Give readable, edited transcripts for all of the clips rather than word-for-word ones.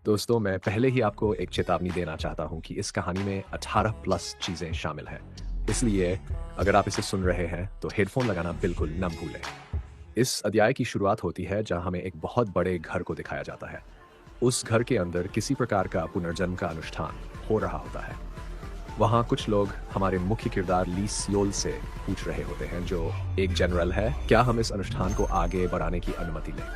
दोस्तों, मैं पहले ही आपको एक चेतावनी देना चाहता हूँ कि इस कहानी में 18 प्लस चीज़ें शामिल हैं। इसलिए अगर आप इसे सुन रहे हैं, तो हेडफ़ोन लगाना बिल्कुल ना भूलें। इस अध्याय की शुरुआत होती है जहाँ हमें एक बहुत बड़े घर को दिखाया जाता है। उस घर के अंदर किसी प्रकार का पुनर्जन्म का अनुष्ठान हो रहा होता है। वहाँ कुछ लोग हमारे मुख्य किरदार ली सियोल से पूछ रहे होते हैं, जो एक जनरल है, क्या हम इस अनुष्ठान को आगे बढ़ाने की अनुमति लें?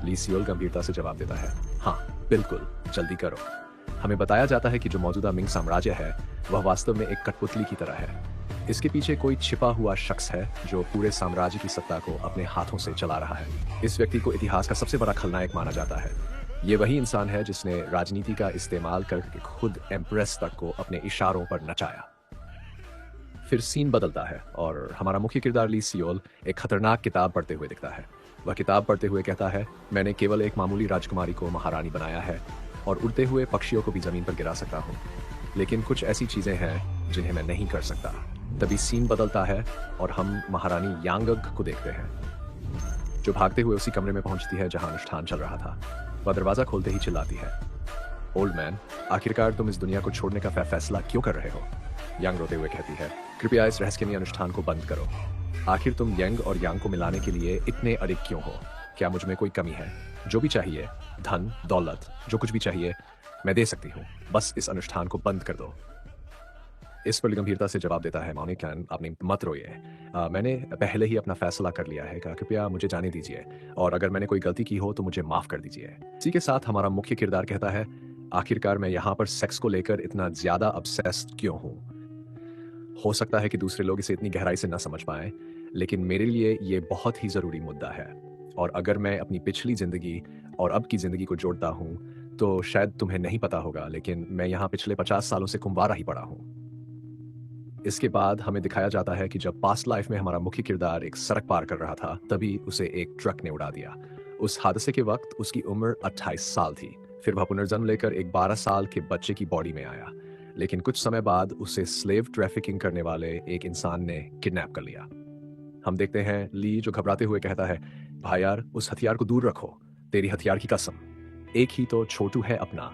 ली सियोल गंभीरता से जवाब देता है, हाँ, बिल्कुल, जल्दी करो। हमें बताया जाता है कि जो मौजूदा मिंग साम्राज्य है, वह वास्तव में एक कठपुतली की तरह है। इसके पीछे कोई छिपा हुआ शख्स है जो पूरे साम्राज्य की सत्ता को अपने हाथों से चला रहा है। इस व्यक्ति को इतिहास का सबसे बड़ा खलनायक माना जाता है। ये वही इंसान है जिसने राजनीति का इस्तेमाल करके खुद एम्प्रेस तक को अपने इशारों पर नचाया। फिर सीन बदलता है और हमारा मुख्य किरदार ली सियोल एक खतरनाक किताब पढ़ते हुए दिखता है। वह किताब पढ़ते हुए कहता है, मैंने केवल एक मामूली राजकुमारी को महारानी बनाया है और उड़ते हुए पक्षियों को भी जमीन पर गिरा सकता हूँ, लेकिन कुछ ऐसी चीजें हैं जिन्हें मैं नहीं कर सकता। तभी सीन बदलता है और हम महारानी यांगग को देखते हैं, जो भागते हुए उसी कमरे में पहुंचती है जहां अनुष्ठान चल रहा था। वह दरवाजा खोलते ही चिल्लाती है, ओल्ड मैन, आखिरकार तुम इस दुनिया को छोड़ने का फैसला क्यों कर रहे हो? यांग रोते हुए कहती है, कृपया इस रहस्यमयी अनुष्ठान को बंद करो। आखिर तुम यंग और यांग को मिलाने के लिए इतने अडिग क्यों हो? क्या मुझ में कोई कमी है? जो भी चाहिए, धन, दौलत, जो कुछ भी चाहिए, मैं दे सकती हूँ। बस इस अनुष्ठान को बंद कर दो। इस पर गंभीरता से जवाब देता है, मौनिकन, आपने मत रोइए। मैंने पहले ही अपना फैसला कर लिया है, कृपया मुझे जाने दीजिए और अगर मैंने कोई गलती की हो तो मुझे माफ कर दीजिए। इसी के साथ हमारा मुख्य किरदार कहता है, आखिरकार मैं यहाँ पर सेक्स को लेकर इतना ज्यादा obsessed क्यों हूँ? हो सकता है कि दूसरे लोग इसे इतनी गहराई से ना समझ पाएं, लेकिन मेरे लिए ये बहुत ही जरूरी मुद्दा है। और अगर मैं अपनी पिछली जिंदगी और अब की जिंदगी को जोड़ता हूँ, तो शायद तुम्हें नहीं पता होगा, लेकिन मैं यहाँ पिछले 50 सालों से कुंवारा ही पड़ा हूँ। इसके बाद हमें दिखाया जाता है कि जब पास्ट लाइफ में हमारा मुख्य किरदार एक सड़क पार कर रहा था, तभी उसे एक ट्रक ने उड़ा दिया। उस हादसे के वक्त उसकी उम्र 28 साल थी। फिर वह पुनर्जन्म लेकर एक 12 साल के बच्चे की बॉडी में आया, लेकिन कुछ समय बाद उसे स्लेव ट्रैफिकिंग करने वाले एक इंसान ने किडनैप कर लिया। हम देखते हैं ली जो घबराते हुए कहता है, भाई यार, उस हथियार को दूर रखो, तेरी हथियार की कसम। एक ही तो छोटू है अपना,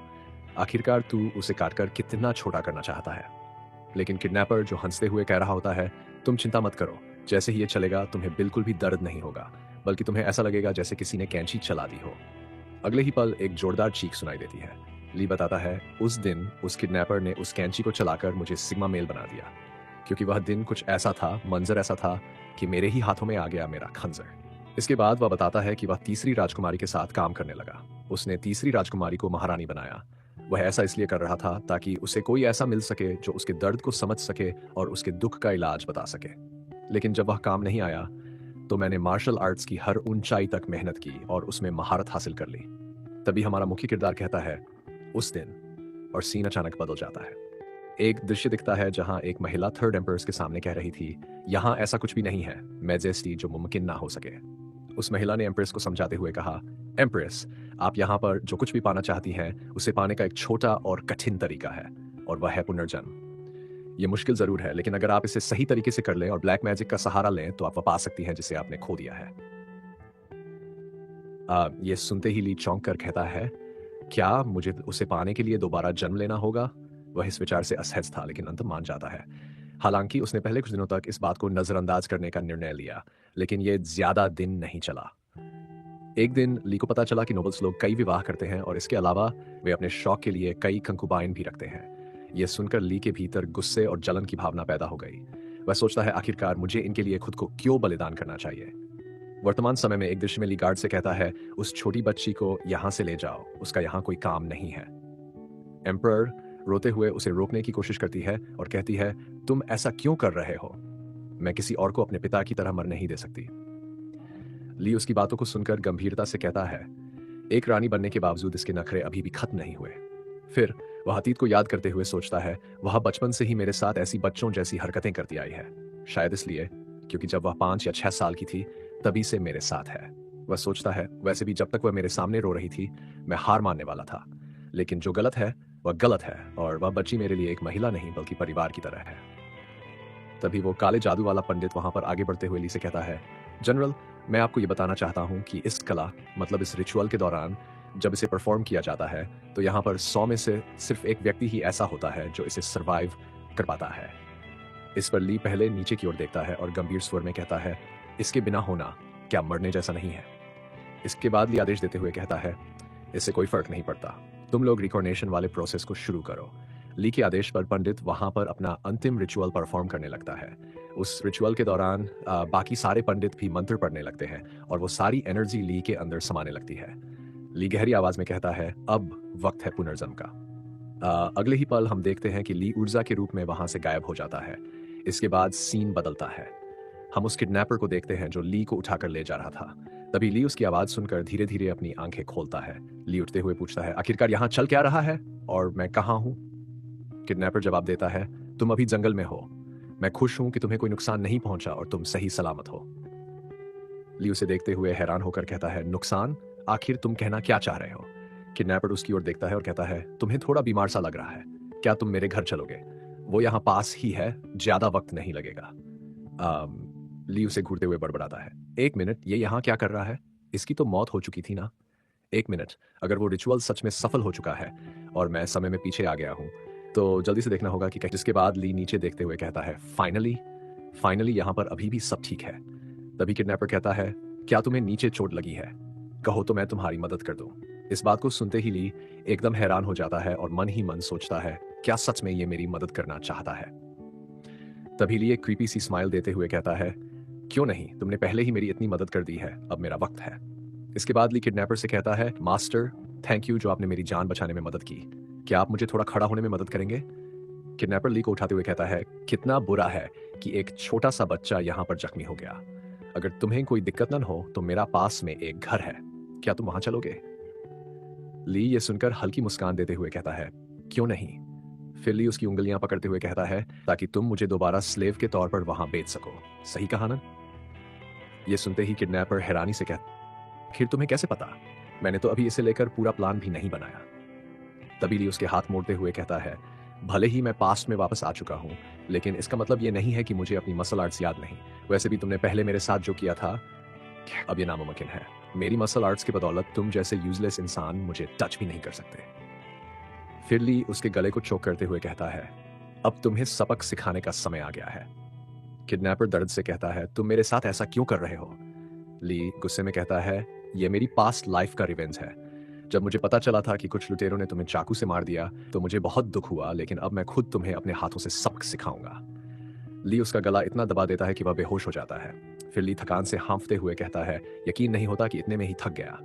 आखिरकार तू उसे काटकर कितना छोटा करना चाहता है? लेकिन किडनैपर जो हंसते हुए कह रहा होता है, तुम चिंता मत करो, जैसे ही ये चलेगा तुम्हें बिल्कुल भी दर्द नहीं होगा, बल्कि तुम्हें ऐसा लगेगा जैसे किसी ने कैंची चला दी हो। अगले ही पल एक जोरदार चीख सुनाई देती है। ली बताता है, उस दिन उस किडनैपर ने उस कैंची को चलाकर मुझे सिग्मा मेल बना दिया, क्योंकि वह दिन कुछ ऐसा था, मंजर ऐसा था कि मेरे ही हाथों में आ गया मेरा खंजर। इसके बाद वह बताता है कि वह तीसरी राजकुमारी के साथ काम करने लगा। उसने तीसरी राजकुमारी को महारानी बनाया। वह ऐसा इसलिए कर रहा था ताकि उसे कोई ऐसा मिल सके जो उसके दर्द को समझ सके और उसके दुख का इलाज बता सके। लेकिन जब वह काम नहीं आया, तो मैंने मार्शल आर्ट्स की हर ऊंचाई तक मेहनत की और उसमें महारत हासिल कर ली। तभी हमारा मुख्य किरदार कहता है, उस दिन, और सीन अचानक बदल जाता है। एक दृश्य दिखता है जहां एक महिला थर्ड एम्परर्स के सामने कह रही थी, यहां ऐसा कुछ भी नहीं है मैजेस्टी जो मुमकिन ना हो सके। उस महिला ने एम्प्रेस को समझाते हुए कहा, एम्प्रेस, आप यहाँ पर जो कुछ भी पाना चाहती हैं, उसे पाने का एक छोटा और कठिन तरीका है, और वह है पुनर्जन्म। ये मुश्किल जरूर है, लेकिन अगर आप इसे सही तरीके से कर लें और ब्लैक मैजिक का सहारा लें, तो आप वह पा सकती हैं जिसे आपने खो दिया है। ये सुनते ही ली चौंक कर कहता है, क्या मुझे उसे पाने के लिए दोबारा जन्म लेना होगा? वह इस विचार से असहज था, लेकिन अंत मान जाता है। हालांकि उसने पहले कुछ दिनों तक इस बात को नजरअंदाज करने का निर्णय लिया, लेकिन ये ज्यादा दिन नहीं चला। एक दिन ली को पता चला कि नोबल्स लोग कई विवाह करते हैं और इसके अलावा वे अपने शौक के लिए कई कंकुबाइन भी रखते हैं। यह सुनकर ली के भीतर गुस्से और जलन की भावना पैदा हो गई। वह सोचता है, आखिरकार मुझे इनके लिए खुद को क्यों बलिदान करना चाहिए? वर्तमान समय में एक दृश्य में ली गार्ड से कहता है, उस छोटी बच्ची को यहां से ले जाओ, उसका यहां कोई काम नहीं है। एम्परर रोते हुए उसे रोकने की कोशिश करती है और कहती है, तुम ऐसा क्यों कर रहे हो? मैं किसी और को अपने पिता की तरह मरने नहीं दे सकती। ली उसकी बातों को सुनकर गंभीरता से कहता है, एक रानी बनने के बावजूद इसके नखरे अभी भी खत्म नहीं हुए। फिर वह अतीत को याद करते हुए सोचता है, वह बचपन से ही मेरे साथ ऐसी बच्चों जैसी हरकतें करती आई है, शायद इसलिए क्योंकि जब वह 5 या 6 साल की थी, तभी से मेरे साथ है। वह सोचता है, वैसे भी जब तक वह मेरे सामने रो रही थी, मैं हार मानने वाला था, लेकिन जो गलत है वह गलत है, और वह बच्ची मेरे लिए एक महिला नहीं बल्कि परिवार की तरह है। तभी वो काले जादू वाला पंडित वहां पर आगे बढ़ते हुए ली से कहता है, जनरल, मैं आपको ये बताना चाहता हूं कि इस कला, मतलब इस रिचुअल के दौरान जब इसे परफॉर्म किया जाता है तो यहाँ पर 100 में से सिर्फ एक व्यक्ति ही ऐसा होता है जो इसे सर्वाइव कर पाता है। इस पर ली पहले नीचे की ओर देखता है और गंभीर स्वर में कहता है, इसके बिना होना क्या मरने जैसा नहीं है? इसके बाद ली आदेश देते हुए कहता है, इससे कोई फर्क नहीं पड़ता, तुम लोग रिकॉर्नेशन वाले प्रोसेस को शुरू करो। ली के आदेश पर पंडित वहां पर अपना अंतिम रिचुअल परफॉर्म करने लगता है। उस रिचुअल के दौरान बाकी सारे पंडित भी मंत्र पढ़ने लगते हैं और वो सारी एनर्जी ली के अंदर समाने लगती है। ली गहरी आवाज में कहता है, अब वक्त है पुनर्जन्म का। अगले ही पल हम देखते हैं कि ली ऊर्जा के रूप में वहां से गायब हो जाता है। इसके बाद सीन बदलता है। हम उस किडनैपर को देखते हैं जो ली को उठाकर ले जा रहा था। तभी ली उसकी आवाज सुनकर धीरे धीरे अपनी आंखें खोलता है। ली उठते हुए पूछता है, आखिरकार यहाँ चल क्या रहा है और मैं कहाँ हूँ? किडनैपर जवाब देता है, तुम अभी जंगल में हो। मैं खुश हूं कि तुम्हें कोई नुकसान नहीं पहुंचा और तुम सही सलामत हो। ली उसे देखते हुए हैरान होकर कहता है, नुकसान? आखिर तुम कहना क्या चाह रहे हो? किडनैपर उसकी ओर देखता है और कहता है, तुम्हें थोड़ा बीमार सा लग रहा है, क्या तुम मेरे घर चलोगे? वो यहाँ पास ही है, ज्यादा वक्त नहीं लगेगा। ली उसे घूरते हुए बड़बड़ाता है, एक मिनट, ये यहाँ क्या कर रहा है? इसकी तो मौत हो चुकी थी ना? एक मिनट, अगर वो रिचुअल सच में सफल हो चुका है और मैं समय में पीछे आ गया हूं तो जल्दी से देखना होगा कि जिसके बाद ली नीचे देखते हुए कहता है, फाइनली यहाँ पर अभी भी सब ठीक है। तभी किडनैपर कहता है, क्या तुम्हें नीचे चोट लगी है? कहो तो मैं तुम्हारी मदद कर दूं। इस बात को सुनते ही ली एकदम हैरान हो जाता है और मन ही मन सोचता है, क्या सच में ये मेरी मदद करना चाहता है? तभी ली एक क्रीपी सी स्माइल देते हुए कहता है, क्यों नहीं, तुमने पहले ही मेरी इतनी मदद कर दी है, अब मेरा वक्त है। इसके बाद ली किडनैपर से कहता है, मास्टर, थैंक यू जो आपने मेरी जान बचाने में मदद की। क्या आप मुझे थोड़ा खड़ा होने में मदद करेंगे? किडनैपर ली को उठाते हुए कहता है, कितना बुरा है कि एक छोटा सा बच्चा यहाँ पर जख्मी हो गया। अगर तुम्हें कोई दिक्कत न हो तो मेरा पास में एक घर है, क्या तुम वहां चलोगे? ली ये सुनकर हल्की मुस्कान देते हुए कहता है, क्यों नहीं। फिर ली उसकी उंगलियां पकड़ते हुए कहता है, ताकि तुम मुझे दोबारा स्लेव के तौर पर वहां बेच सको। सही कहा ना? ये सुनते ही किडनैपर हैरानी से कहता, फिर तुम्हें कैसे पता? मैंने तो अभी इसे लेकर पूरा प्लान भी नहीं बनाया। तभी ली उसके हाथ मोड़ते हुए कहता है, भले ही मैं पास्ट में वापस आ चुका हूं, लेकिन इसका मतलब ये नहीं है कि मुझे अपनी मसल आर्ट्स याद नहीं। वैसे भी तुमने पहले मेरे साथ जो किया था, अब ये नामुमकिन है। मेरी मसल आर्ट्स की बदौलत तुम जैसे यूजलेस इंसान मुझे टच भी नहीं कर सकते। फिर ली उसके गले को चोक करते हुए कहता है, अब तुम्हें सबक सिखाने का समय आ गया है। किडनैपर दर्द से कहता है, तुम मेरे साथ ऐसा क्यों कर रहे हो? ली गुस्से में कहता है, यह मेरी पास्ट लाइफ का रिवेंज है। जब मुझे पता चला था कि कुछ लुटेरों ने तुम्हें चाकू से मार दिया तो मुझे बहुत दुख हुआ, लेकिन अब मैं खुद तुम्हें अपने हाथों से सबक सिखाऊंगा। ली उसका गला इतना दबा देता है कि वह बेहोश हो जाता है। फिर ली थकान से हांफते हुए कहता है, यकीन नहीं होता कि इतने में ही थक गया।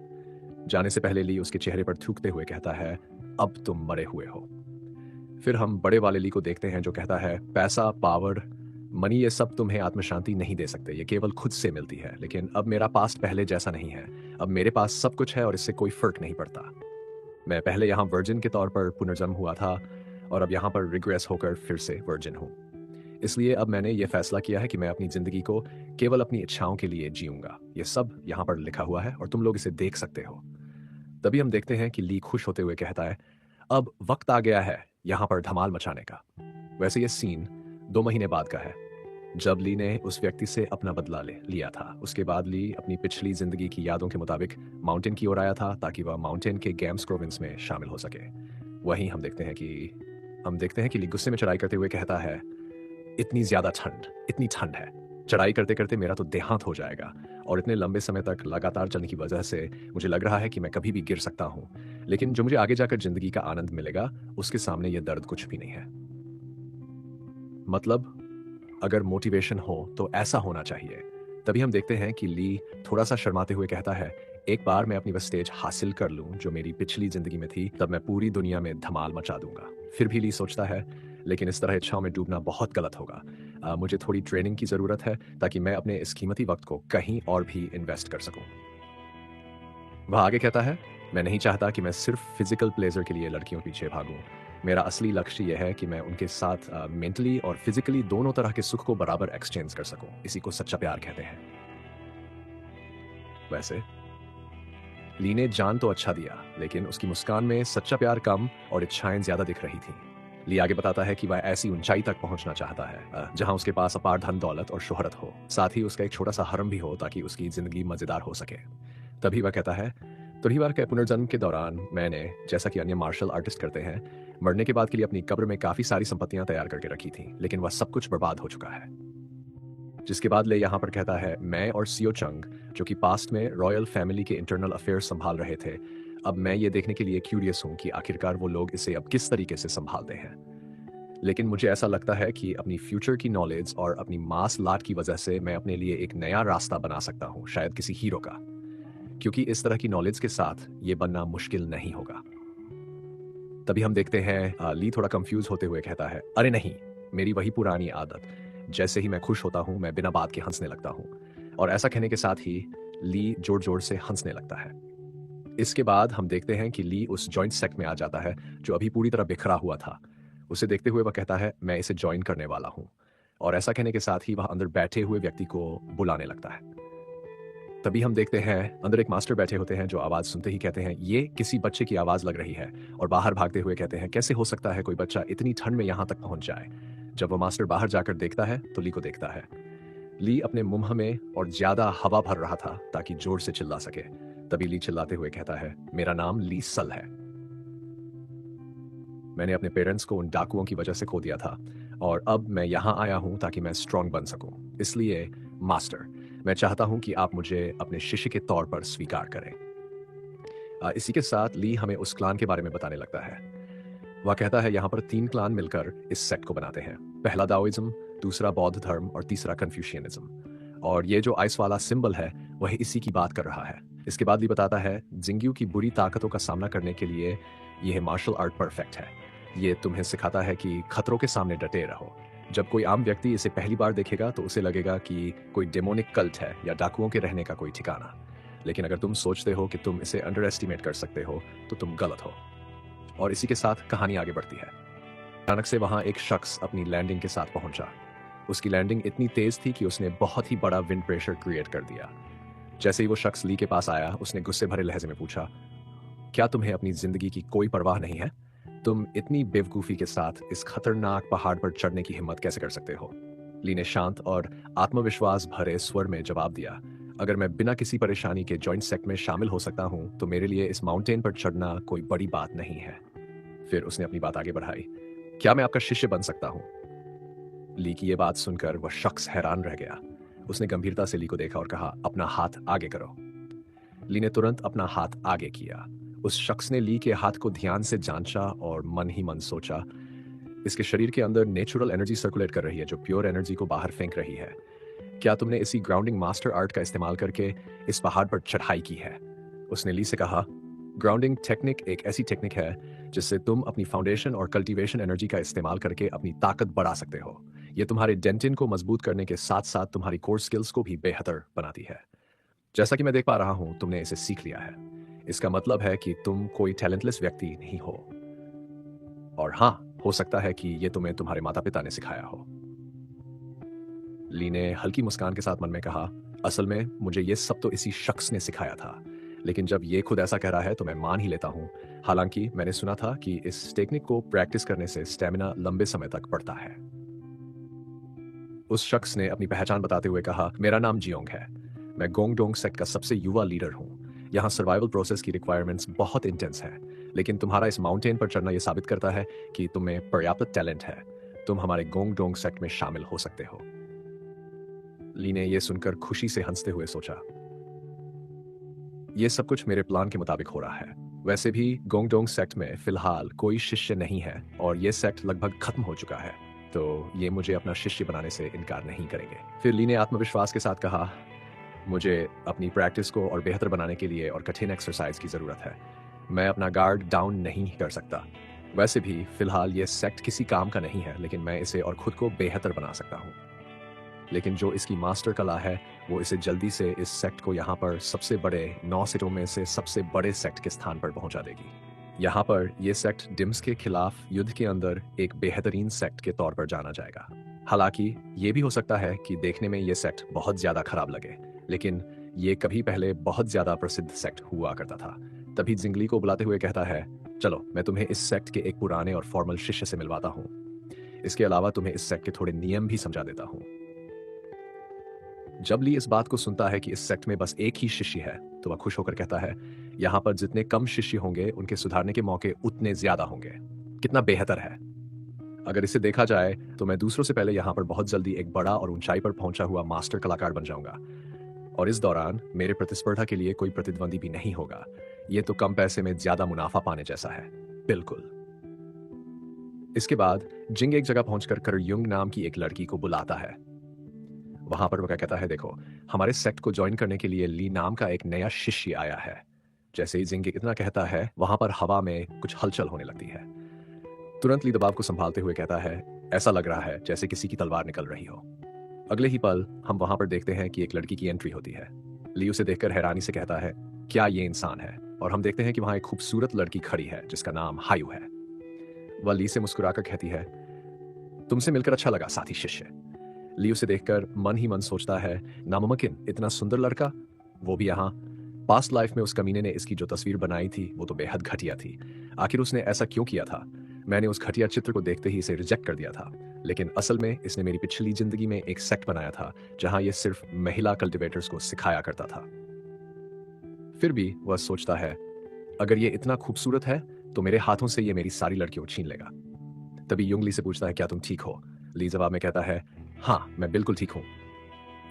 जाने से पहले ली उसके चेहरे पर थूकते हुए कहता है, अब तुम मरे हुए हो। फिर हम बड़े वाले ली को देखते हैं जो कहता है, पैसा, पावर, मनी, ये सब तुम्हें आत्मशांति नहीं दे सकते, ये केवल खुद से मिलती है। लेकिन अब मेरा पास्ट पहले जैसा नहीं है। अब मेरे पास सब कुछ है और इससे कोई फर्क नहीं पड़ता। मैं पहले यहाँ वर्जिन के तौर पर पुनर्जन्म हुआ था और अब यहाँ पर रिग्रेस होकर फिर से वर्जिन हूँ। इसलिए अब मैंने ये फैसला किया है कि मैं अपनी जिंदगी को केवल अपनी इच्छाओं के लिए जीऊंगा। ये सब यहाँ पर लिखा हुआ है और तुम लोग इसे देख सकते हो। तभी हम देखते हैं कि ली खुश होते हुए कहता है, अब वक्त आ गया है यहाँ पर धमाल मचाने का। वैसे ये सीन 2 महीने बाद का है, जब ली ने उस व्यक्ति से अपना बदला लिया था। उसके बाद ली अपनी पिछली जिंदगी की यादों के मुताबिक माउंटेन की ओर आया था ताकि वह माउंटेन के गेम्स प्रोविंस में शामिल हो सके। वहीं हम देखते हैं कि ली गुस्से में चढ़ाई करते हुए कहता है, इतनी ठंड है, चढ़ाई करते करते मेरा तो देहांत हो जाएगा और इतने लंबे समय तक लगातार चलने की वजह से मुझे लग रहा है कि मैं कभी भी गिर सकता हूं। लेकिन जो मुझे आगे जाकर जिंदगी का आनंद मिलेगा उसके सामने यह दर्द कुछ भी नहीं है। मतलब अगर मोटिवेशन हो तो ऐसा होना चाहिए। तभी हम देखते हैं कि ली थोड़ा सा शर्माते हुए कहता है, एक बार मैं अपनी वह स्टेज हासिल कर लूं जो मेरी पिछली जिंदगी में थी, तब मैं पूरी दुनिया में धमाल मचा दूंगा। फिर भी ली सोचता है, लेकिन इस तरह इच्छाओं में डूबना बहुत गलत होगा। मुझे थोड़ी ट्रेनिंग की जरूरत है ताकि मैं अपने इस कीमती वक्त को कहीं और भी इन्वेस्ट कर सकूं। वह आगे कहता है, मैं नहीं चाहता कि मैं सिर्फ फिजिकल प्लेजर के लिए लड़कियों के पीछे भागूं। मेरा असली लक्ष्य यह है कि मैं उनके साथ मेंटली और फिजिकली दोनों तरह के सुख को बराबर एक्सचेंज कर सकूं। इसी को सच्चा प्यार कहते हैं। वैसे ली ने जान तो अच्छा दिया, लेकिन उसकी मुस्कान में सच्चा प्यार कम और इच्छाएं ज्यादा दिख रही थीं। ली आगे बताता है कि वह ऐसी ऊंचाई तक पहुंचना चाहता है जहां उसके पास अपार धन दौलत और शोहरत हो, साथ ही उसका एक छोटा सा हरम भी हो ताकि उसकी जिंदगी मजेदार हो सके। तभी वह कहता है, तुरहीवार के पुनर्जन्म के दौरान मैंने, जैसा कि अन्य मार्शल आर्टिस्ट करते हैं, मरने के बाद के लिए अपनी कब्र में काफी सारी संपत्तियां तैयार करके रखी थी, लेकिन वह सब कुछ बर्बाद हो चुका है। जिसके बाद ले यहाँ पर कहता है, मैं और सियो चंग, जो कि पास्ट में रॉयल फैमिली के इंटरनल अफेयर्स संभाल रहे थे, अब मैं ये देखने के लिए क्यूरियस हूँ कि आखिरकार वो लोग इसे अब किस तरीके से संभालते हैं। लेकिन मुझे ऐसा लगता है कि अपनी फ्यूचर की नॉलेज और अपनी मास लाट की वजह से मैं अपने लिए एक नया रास्ता बना सकता हूँ, शायद किसी हीरो का, क्योंकि इस तरह की नॉलेज के साथ ये बनना मुश्किल नहीं होगा। तभी हम देखते हैं ली थोड़ा कंफ्यूज होते हुए कहता है, अरे नहीं, मेरी वही पुरानी आदत, जैसे ही मैं खुश होता हूँ मैं बिना बात के हंसने लगता हूँ। और ऐसा कहने के साथ ही ली जोर जोर से हंसने लगता है। इसके बाद हम देखते हैं कि ली उस जॉइंट सेक्ट में आ जाता है जो अभी पूरी तरह बिखरा हुआ था। उसे देखते हुए वह कहता है, मैं इसे ज्वाइन करने वाला हूँ। और ऐसा कहने के साथ ही वह अंदर बैठे हुए व्यक्ति को बुलाने लगता है। तभी हम देखते हैं अंदर एक मास्टर बैठे होते हैं जो आवाज सुनते ही कहते हैं, ये किसी बच्चे की आवाज लग रही है, और बाहर भागते हुए कहते हैं, कैसे हो सकता है कोई बच्चा इतनी ठंड में यहां तक पहुंच जाए। जब वो मास्टर बाहर जाकर देखता है तो ली को देखता है। ली अपने मुंह में और ज्यादा हवा भर रहा था ताकि जोर से चिल्ला सके। तभी ली चिल्लाते हुए कहता है, मेरा नाम ली सल है। मैंने अपने पेरेंट्स को उन डाकुओं की वजह से खो दिया था, और अब मैं यहां आया हूं ताकि मैं स्ट्रांग बन सकूं। इसलिए मास्टर, मैं चाहता हूं कि आप मुझे अपने शिष्य के तौर पर स्वीकार करें। इसी के साथ ली हमें उस क्लान के बारे में बताने लगता है। वह कहता है, यहाँ पर 3 क्लान मिलकर इस सेक्ट को बनाते हैं। पहला दाओइज्म, दूसरा बौद्ध धर्म और तीसरा कन्फ्यूशियनिज्म। और ये जो आइस वाला सिंबल है वह इसी की बात कर रहा है। इसके बाद ली बताता है, जिंग्यू की बुरी ताकतों का सामना करने के लिए यह मार्शल आर्ट परफेक्ट है। ये तुम्हें सिखाता है कि खतरों के सामने डटे रहो। जब कोई आम व्यक्ति इसे पहली बार देखेगा तो उसे लगेगा कि कोई डेमोनिक कल्ट है या डाकुओं के रहने का कोई ठिकाना। लेकिन अगर तुम सोचते हो कि तुम इसे अंडर एस्टिमेट कर सकते हो तो तुम गलत हो। और इसी के साथ कहानी आगे बढ़ती है। अचानक से वहां एक शख्स अपनी लैंडिंग के साथ पहुंचा। उसकी लैंडिंग इतनी तेज थी कि उसने बहुत ही बड़ा विंड प्रेशर क्रिएट कर दिया। जैसे ही वो शख्स ली के पास आया, उसने गुस्से भरे लहजे में पूछा, क्या तुम्हें अपनी जिंदगी की कोई परवाह नहीं है? तुम इतनी बेवकूफी के साथ इस खतरनाक पहाड़ पर चढ़ने की हिम्मत कैसे कर सकते हो? ली ने शांत और आत्मविश्वास भरे स्वर में जवाब दिया, अगर मैं बिना किसी परेशानी के जॉइंट सेक्ट में शामिल हो सकता हूं तो मेरे लिए इस माउंटेन पर चढ़ना कोई बड़ी बात नहीं है। फिर उसने अपनी बात आगे बढ़ाई, क्या मैं आपका शिष्य बन सकता हूं? ली की यह बात सुनकर वह शख्स हैरान रह गया। उसने गंभीरता से ली को देखा और कहा, अपना हाथ आगे करो। ली ने तुरंत अपना हाथ आगे किया। उस शख्स ने ली के हाथ को ध्यान से जांचा और मन ही मन सोचा, इसके शरीर के अंदर नेचुरल एनर्जी सर्कुलेट कर रही है जो प्योर एनर्जी को बाहर फेंक रही है। क्या तुमने इसी ग्राउंडिंग मास्टर आर्ट का इस्तेमाल करके इस पहाड़ पर चढ़ाई की है? उसने ली से कहा, ग्राउंडिंग टेक्निक एक ऐसी टेक्निक है जिससे तुम अपनी फाउंडेशन और कल्टीवेशन एनर्जी का इस्तेमाल करके अपनी ताकत बढ़ा सकते हो। यह तुम्हारे डेंटिन को मजबूत करने के साथ साथ तुम्हारी कोर स्किल्स को भी बेहतर बनाती है। जैसा कि मैं देख पा रहा हूं, तुमने इसे सीख लिया है। इसका मतलब है कि तुम कोई टैलेंटलेस व्यक्ति नहीं हो। और हां, हो सकता है कि यह तुम्हें तुम्हारे माता पिता ने सिखाया हो। ली ने हल्की मुस्कान के साथ मन में कहा, असल में मुझे यह सब तो इसी शख्स ने सिखाया था, लेकिन जब ये खुद ऐसा कह रहा है तो मैं मान ही लेता हूं। हालांकि मैंने सुना था कि इस टेक्निक को प्रैक्टिस करने से स्टेमिना लंबे समय तक बढ़ता है। उस शख्स ने अपनी पहचान बताते हुए कहा, मेरा नाम जियोंग है। मैं गोंगडोंग सेक्ट का सबसे युवा लीडर हूं। यहाँ सर्वाइवल प्रोसेस की रिक्वायरमेंट्स बहुत इंटेंस है, लेकिन तुम्हारा इस माउंटेन पर चढ़ना यह साबित करता है कि तुम्हें पर्याप्त टैलेंट है। तुम हमारे गोंगडोंग सेक्ट में शामिल हो सकते हो। ली ने यह सुनकर खुशी से हंसते हुए सोचा, यह सब कुछ मेरे प्लान के मुताबिक हो रहा है। वैसे भी गोंगडोंग सेक्ट में फिलहाल कोई शिष्य नहीं है और यह सेक्ट लगभग खत्म हो चुका है, तो ये मुझे अपना शिष्य बनाने से इनकार नहीं करेंगे। फिर ली ने आत्मविश्वास के साथ कहा, मुझे अपनी प्रैक्टिस को और बेहतर बनाने के लिए और कठिन एक्सरसाइज की जरूरत है। मैं अपना गार्ड डाउन नहीं कर सकता। वैसे भी फिलहाल यह सेक्ट किसी काम का नहीं है, लेकिन मैं इसे और खुद को बेहतर बना सकता हूँ। लेकिन जो इसकी मास्टर कला है वो इसे जल्दी से इस सेक्ट को यहाँ पर सबसे बड़े 9 सेटों में से सबसे बड़े सेक्ट के स्थान पर पहुंचा देगी। यहाँ पर यह सेक्ट डिम्स के खिलाफ युद्ध के अंदर एक बेहतरीन सेक्ट के तौर पर जाना जाएगा। हालांकि ये भी हो सकता है कि देखने में यह सेक्ट बहुत ज्यादा खराब लगे, लेकिन ये कभी पहले बहुत ज्यादा प्रसिद्ध सेक्ट हुआ करता था। तभी जिंगली को बुलाते हुए कहता है, चलो मैं तुम्हें इस सेक्ट के एक पुराने और फॉर्मल शिष्य से मिलवाता हूँ। इसके अलावा तुम्हें इस सेक्ट के थोड़े नियम भी समझा देता हूँ। जब ली इस बात को सुनता है कि इस सेक्ट में बस एक ही शिष्य है तो वह खुश होकर कहता है, यहाँ पर जितने कम शिष्य होंगे उनके सुधारने के मौके उतने ज्यादा होंगे। कितना बेहतर है। अगर इसे देखा जाए तो मैं दूसरों से पहले यहाँ पर बहुत जल्दी एक बड़ा और ऊंचाई पर पहुंचा हुआ मास्टर कलाकार बन जाऊंगा, और इस दौरान मेरे प्रतिस्पर्धा के लिए कोई प्रतिद्वंदी भी नहीं होगा। ये तो कम पैसे में ज्यादा मुनाफा पाने जैसा है। बिल्कुल। इसके बाद जिंग एक जगह पहुंचकर कर युंग नाम की एक लड़की को बुलाता है। वहां पर वो क्या कहता है, देखो हमारे सेक्ट को ज्वाइन करने के लिए ली नाम का एक नया शिष्य आया है। जैसे ही जिंग इतना कहता है वहां पर हवा में कुछ हलचल होने लगती है। तुरंत ली दबाव को संभालते हुए कहता है, ऐसा लग रहा है जैसे किसी की तलवार निकल रही हो। अगले ही पल हम वहां पर देखते हैं कि एक लड़की की एंट्री होती है। ली उसे देखकर हैरानी से कहता है, क्या ये इंसान है? और हम देखते हैं कि वहां एक खूबसूरत लड़की खड़ी है जिसका नाम हायु है। वह ली से मुस्कुराकर कहती है, तुमसे मिलकर अच्छा लगा साथी शिष्य। ली उसे देखकर मन ही मन सोचता है, नामुमकिन, इतना सुंदर लड़का, वो भी यहाँ। पास्ट लाइफ में उस कमीने ने इसकी जो तस्वीर बनाई थी वो तो बेहद घटिया थी। आखिर उसने ऐसा क्यों किया था? मैंने उस घटिया चित्र को देखते ही इसे रिजेक्ट कर दिया था, लेकिन असल में इसने मेरी पिछली जिंदगी में एक सेक्ट बनाया था जहां यह सिर्फ महिला कल्टिवेटर्स को सिखाया करता था। फिर भी वह सोचता है, अगर ये इतना खूबसूरत है तो मेरे हाथों से ये मेरी सारी लड़कियों को छीन लेगा। तभी युंग ली से पूछता है, क्या तुम ठीक हो? ली जवाब में कहता है, हाँ मैं बिल्कुल ठीक हूं।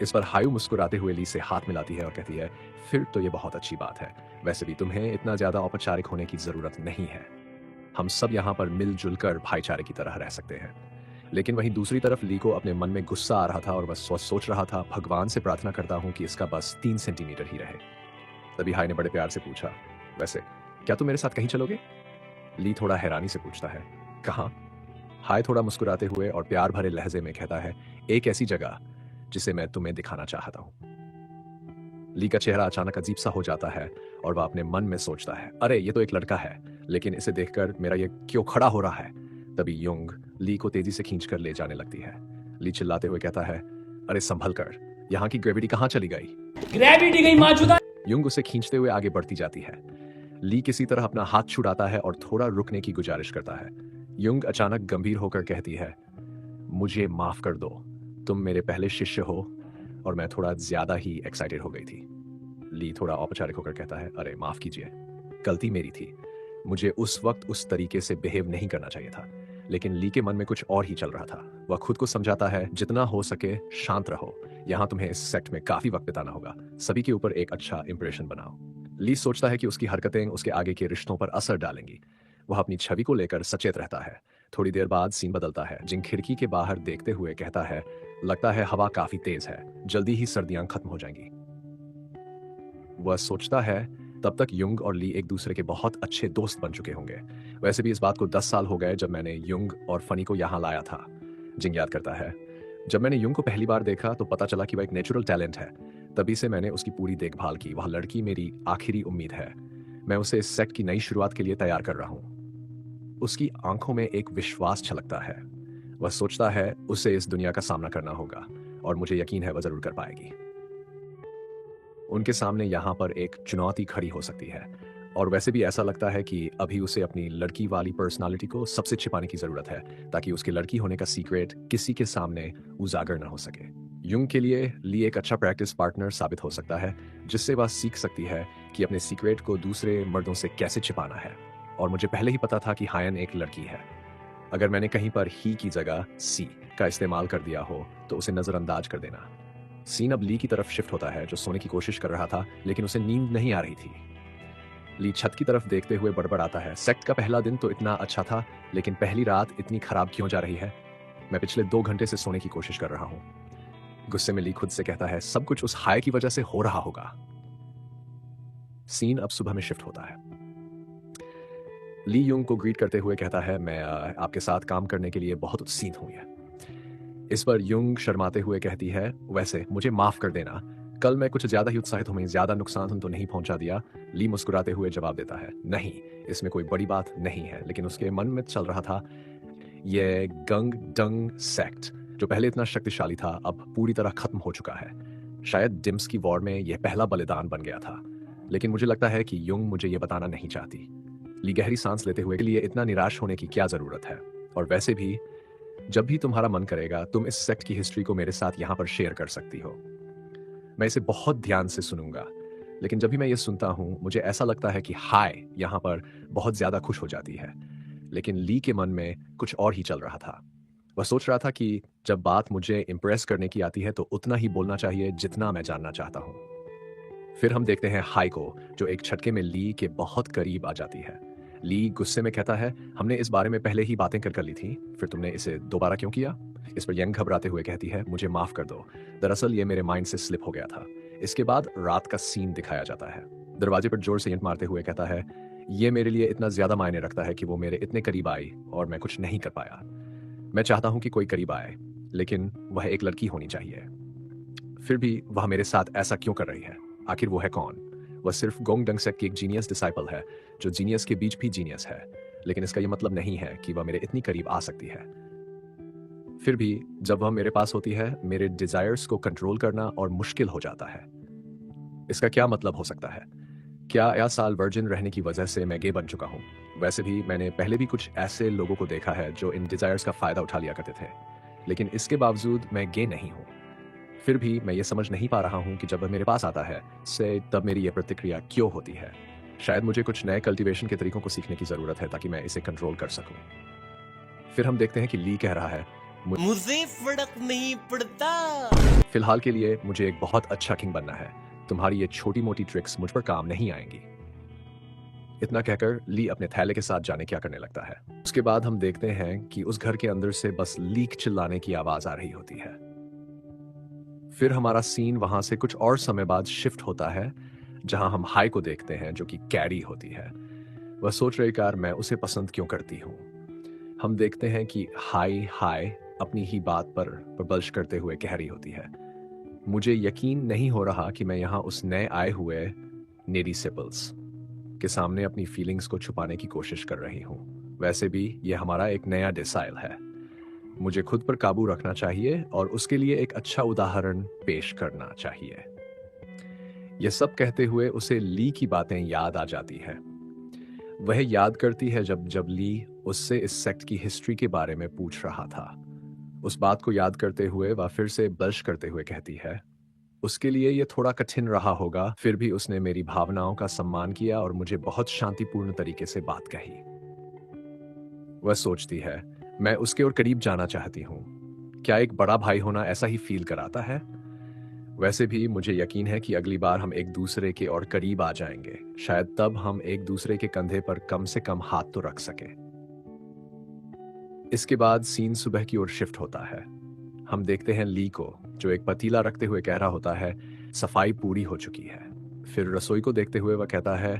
इस पर हायु मुस्कुराते हुए ली से हाथ मिलाती है और कहती है, फिर तो ये बहुत अच्छी बात है। वैसे भी तुम्हें इतना ज्यादा औपचारिक होने की जरूरत नहीं है। हम सब यहाँ पर मिलजुल कर भाईचारे की तरह रह सकते हैं। लेकिन वहीं दूसरी तरफ ली को अपने मन में गुस्सा आ रहा था और वह सोच रहा था, भगवान से प्रार्थना करता हूँ कि इसका बस 3 सेंटीमीटर ही रहे। तभी हाय ने बड़े प्यार से पूछा, वैसे क्या तुम मेरे साथ कहीं चलोगे? ली थोड़ा हैरानी से पूछता है, कहाँ? हाय थोड़ा मुस्कुराते हुए और प्यार भरे लहजे में कहता है, एक ऐसी जगह जिसे मैं तुम्हें दिखाना चाहता हूं। ली का चेहरा अचानक अजीब सा हो जाता है और वह अपने मन में सोचता है, अरे ये तो एक लड़का है, लेकिन इसे देखकर मेरा ये क्यों खड़ा हो रहा है? तभी युंग ली को तेजी से खींचकर ले जाने लगती है। ली चिल्लाते हुए कहता है, अरे संभल कर, यहाँ की ग्रेविटी कहाँ चली गई? ग्रेविटी गई माचुदा। युंग उसे खींचते हुए आगे बढ़ती जाती है। ली किसी तरह अपना हाथ छुड़ाता है और थोड़ा रुकने की गुजारिश करता है। युंग अचानक गंभीर होकर कहती है, मुझे माफ कर दो, तुम मेरे पहले शिष्य हो और मैं थोड़ा ज्यादा ही एक्साइटेड हो गई थी। ली थोड़ा औपचारिक होकर कहता है, अरे माफ कीजिए, गलती मेरी थी, मुझे उस वक्त उस तरीके से बिहेव नहीं करना चाहिए था। लेकिन ली के मन में कुछ और ही चल रहा था। वह खुद को समझाता है, जितना हो सके शांत रहो, यहाँ तुम्हें इस सेक्ट में काफी वक्त बिताना होगा, सभी के ऊपर एक अच्छा इंप्रेशन बनाओ। ली सोचता है कि उसकी हरकतें उसके आगे के रिश्तों पर असर डालेंगी। वह अपनी छवि को लेकर सचेत रहता है। थोड़ी देर बाद सीन बदलता है। जिंग खिड़की के बाहर देखते हुए कहता है, लगता है हवा काफी तेज है, जल्दी ही सर्दियां खत्म हो जाएंगी। वह सोचता है तब तक युंग और ली एक दूसरे के बहुत अच्छे दोस्त बन चुके होंगे। वैसे भी इस बात को 10 साल हो गए जब मैंने युंग और फनी को यहाँ लाया था। जिंग याद करता है, जब मैंने युंग को पहली बार देखा तो पता चला कि वह एक नेचुरल टैलेंट है। तभी से मैंने उसकी पूरी देखभाल की। वह लड़की मेरी आखिरी उम्मीद है। मैं उसे इस सेक्ट की नई शुरुआत के लिए तैयार कर रहा हूँ। उसकी आंखों में एक विश्वास छलकता है। वह सोचता है उसे इस दुनिया का सामना करना होगा और मुझे यकीन है वह जरूर कर पाएगी। उनके सामने यहाँ पर एक चुनौती खड़ी हो सकती है और वैसे भी ऐसा लगता है कि अभी उसे अपनी लड़की वाली पर्सनालिटी को सबसे छिपाने की जरूरत है ताकि उसकी लड़की होने का सीक्रेट किसी के सामने उजागर न हो सके। युंग के लिए ली एक अच्छा प्रैक्टिस पार्टनर साबित हो सकता है जिससे वह सीख सकती है कि अपने सीक्रेट को दूसरे मर्दों से कैसे छिपाना है। और मुझे पहले ही पता था कि हायन एक लड़की है। अगर मैंने कहीं पर ही की जगह सी का इस्तेमाल कर दिया हो तो उसे नजरअंदाज कर देना। सीन अब ली की तरफ शिफ्ट होता है जो सोने की कोशिश कर रहा था लेकिन उसे नींद नहीं आ रही थी। ली छत की तरफ देखते हुए बड़बड़ाता है, सेक्ट का पहला दिन तो इतना अच्छा था लेकिन पहली रात इतनी खराब क्यों जा रही है? मैं पिछले 2 घंटे से सोने की कोशिश कर रहा हूं। गुस्से में ली खुद से कहता है, सब कुछ उस हाय की वजह से हो रहा होगा। सीन अब सुबह में शिफ्ट होता है। ली युंग को ग्रीट करते हुए कहता है, मैं आपके साथ काम करने के लिए बहुत उत्साहित हूं। इस पर युंग शर्माते हुए कहती है, वैसे मुझे माफ कर देना, कल मैं कुछ ज्यादा ही उत्साहित हूं, ज्यादा नुकसान तो नहीं पहुंचा दिया। ली मुस्कुराते हुए जवाब देता है, नहीं, इसमें कोई बड़ी बात नहीं है। लेकिन उसके मन में चल रहा था, यह गंग डंग सेक्ट जो पहले इतना शक्तिशाली था अब पूरी तरह खत्म हो चुका है। शायद डिम्स की वॉर में यह पहला बलिदान बन गया था। लेकिन मुझे लगता है कि युंग मुझे यह बताना नहीं चाहती। ली गहरी सांस लेते हुए, के लिए इतना निराश होने की क्या जरूरत है? और वैसे भी जब भी तुम्हारा मन करेगा तुम इस सेक्ट की हिस्ट्री को मेरे साथ यहाँ पर शेयर कर सकती हो। मैं इसे बहुत ध्यान से सुनूंगा। लेकिन जब भी मैं ये सुनता हूँ, मुझे ऐसा लगता है कि हाय यहाँ पर बहुत ज़्यादा खुश हो जाती है। लेकिन ली के मन में कुछ और ही चल रहा था। वह सोच रहा था कि जब बात मुझे इम्प्रेस करने की आती है तो उतना ही बोलना चाहिए जितना मैं जानना चाहता हूँ। फिर हम देखते हैं हाय को, जो एक झटके में ली के बहुत करीब आ जाती है। ली गुस्से में कहता है, हमने इस बारे में पहले ही बातें कर ली थी, फिर तुमने इसे दोबारा क्यों किया? इस पर यंग घबराते हुए कहती है, मुझे माफ कर दो, दरअसल ये मेरे माइंड से स्लिप हो गया था। इसके बाद रात का सीन दिखाया जाता है। दरवाजे पर जोर से ईंट मारते हुए कहता है, ये मेरे लिए इतना ज्यादा मायने रखता है कि वो मेरे इतने करीब आई और मैं कुछ नहीं कर पाया। मैं चाहता हूं कि कोई करीब आए, लेकिन वह एक लड़की होनी चाहिए। फिर भी वह मेरे साथ ऐसा क्यों कर रही है? आखिर वो है कौन? वह सिर्फ गोंग डंगसेक की एक जीनियस डिसाइपल है, जो जीनियस के बीच भी जीनियस है। लेकिन इसका यह मतलब नहीं है कि वह मेरे इतनी करीब आ सकती है। फिर भी जब वह मेरे पास होती है, मेरे डिजायर्स को कंट्रोल करना और मुश्किल हो जाता है। इसका क्या मतलब हो सकता है? क्या यह साल वर्जिन रहने की वजह से मैं गे बन चुका हूँ? वैसे भी मैंने पहले भी कुछ ऐसे लोगों को देखा है जो इन डिजायर्स का फायदा उठा लिया करते थे, लेकिन इसके बावजूद मैं गे नहीं हूँ। फिर भी मैं ये समझ नहीं पा रहा हूँ कि जब वह मेरे पास आता है से तब मेरी ये प्रतिक्रिया क्यों होती है। शायद मुझे कुछ नए कल्टीवेशन के तरीकों को सीखने की जरूरत है ताकि मैं इसे कंट्रोल कर सकूं। फिर हम देखते हैं कि ली कह रहा है, मुझे फर्क नहीं पड़ता। फिलहाल के लिए मुझे एक बहुत अच्छा किंग बनना है। तुम्हारी ये छोटी मोटी ट्रिक्स मुझ पर काम नहीं आएंगी। इतना कहकर ली अपने थैले के साथ जाने क्या करने लगता है। उसके बाद हम देखते हैं कि उस घर के अंदर से बस लीक चिल्लाने की आवाज आ रही होती है। फिर हमारा सीन वहां से कुछ और समय बाद शिफ्ट होता है, जहां हम हाई को देखते हैं, जो कि कैरी होती है। वह सोच रही कार मैं उसे पसंद क्यों करती हूँ। हम देखते हैं कि हाई अपनी ही बात पर प्रबल्श करते हुए कह रही होती है, मुझे यकीन नहीं हो रहा कि मैं यहाँ उस नए आए हुए नेडी सिपल्स के सामने अपनी फीलिंग्स को छुपाने की कोशिश कर रही हूँ। वैसे भी ये हमारा एक नया डिसाइल है। मुझे खुद पर काबू रखना चाहिए और उसके लिए एक अच्छा उदाहरण पेश करना चाहिए। यह सब कहते हुए उसे ली की बातें याद आ जाती है। वह याद करती है जब ली उससे इस सेक्ट की हिस्ट्री के बारे में पूछ रहा था। उस बात को याद करते हुए वह फिर से ब्लश करते हुए कहती है, उसके लिए यह थोड़ा कठिन रहा होगा, फिर भी उसने मेरी भावनाओं का सम्मान किया और मुझे बहुत शांतिपूर्ण तरीके से बात कही। वह सोचती है, मैं उसके और करीब जाना चाहती हूँ। क्या एक बड़ा भाई होना ऐसा ही फील कराता है? वैसे भी मुझे यकीन है कि अगली बार हम एक दूसरे के और करीब आ जाएंगे। शायद तब हम एक दूसरे के कंधे पर कम से कम हाथ तो रख सके। इसके बाद सीन सुबह की ओर शिफ्ट होता है। हम देखते हैं ली को, जो एक पतीला रखते हुए कह रहा होता है, सफाई पूरी हो चुकी है। फिर रसोई को देखते हुए वह कहता है,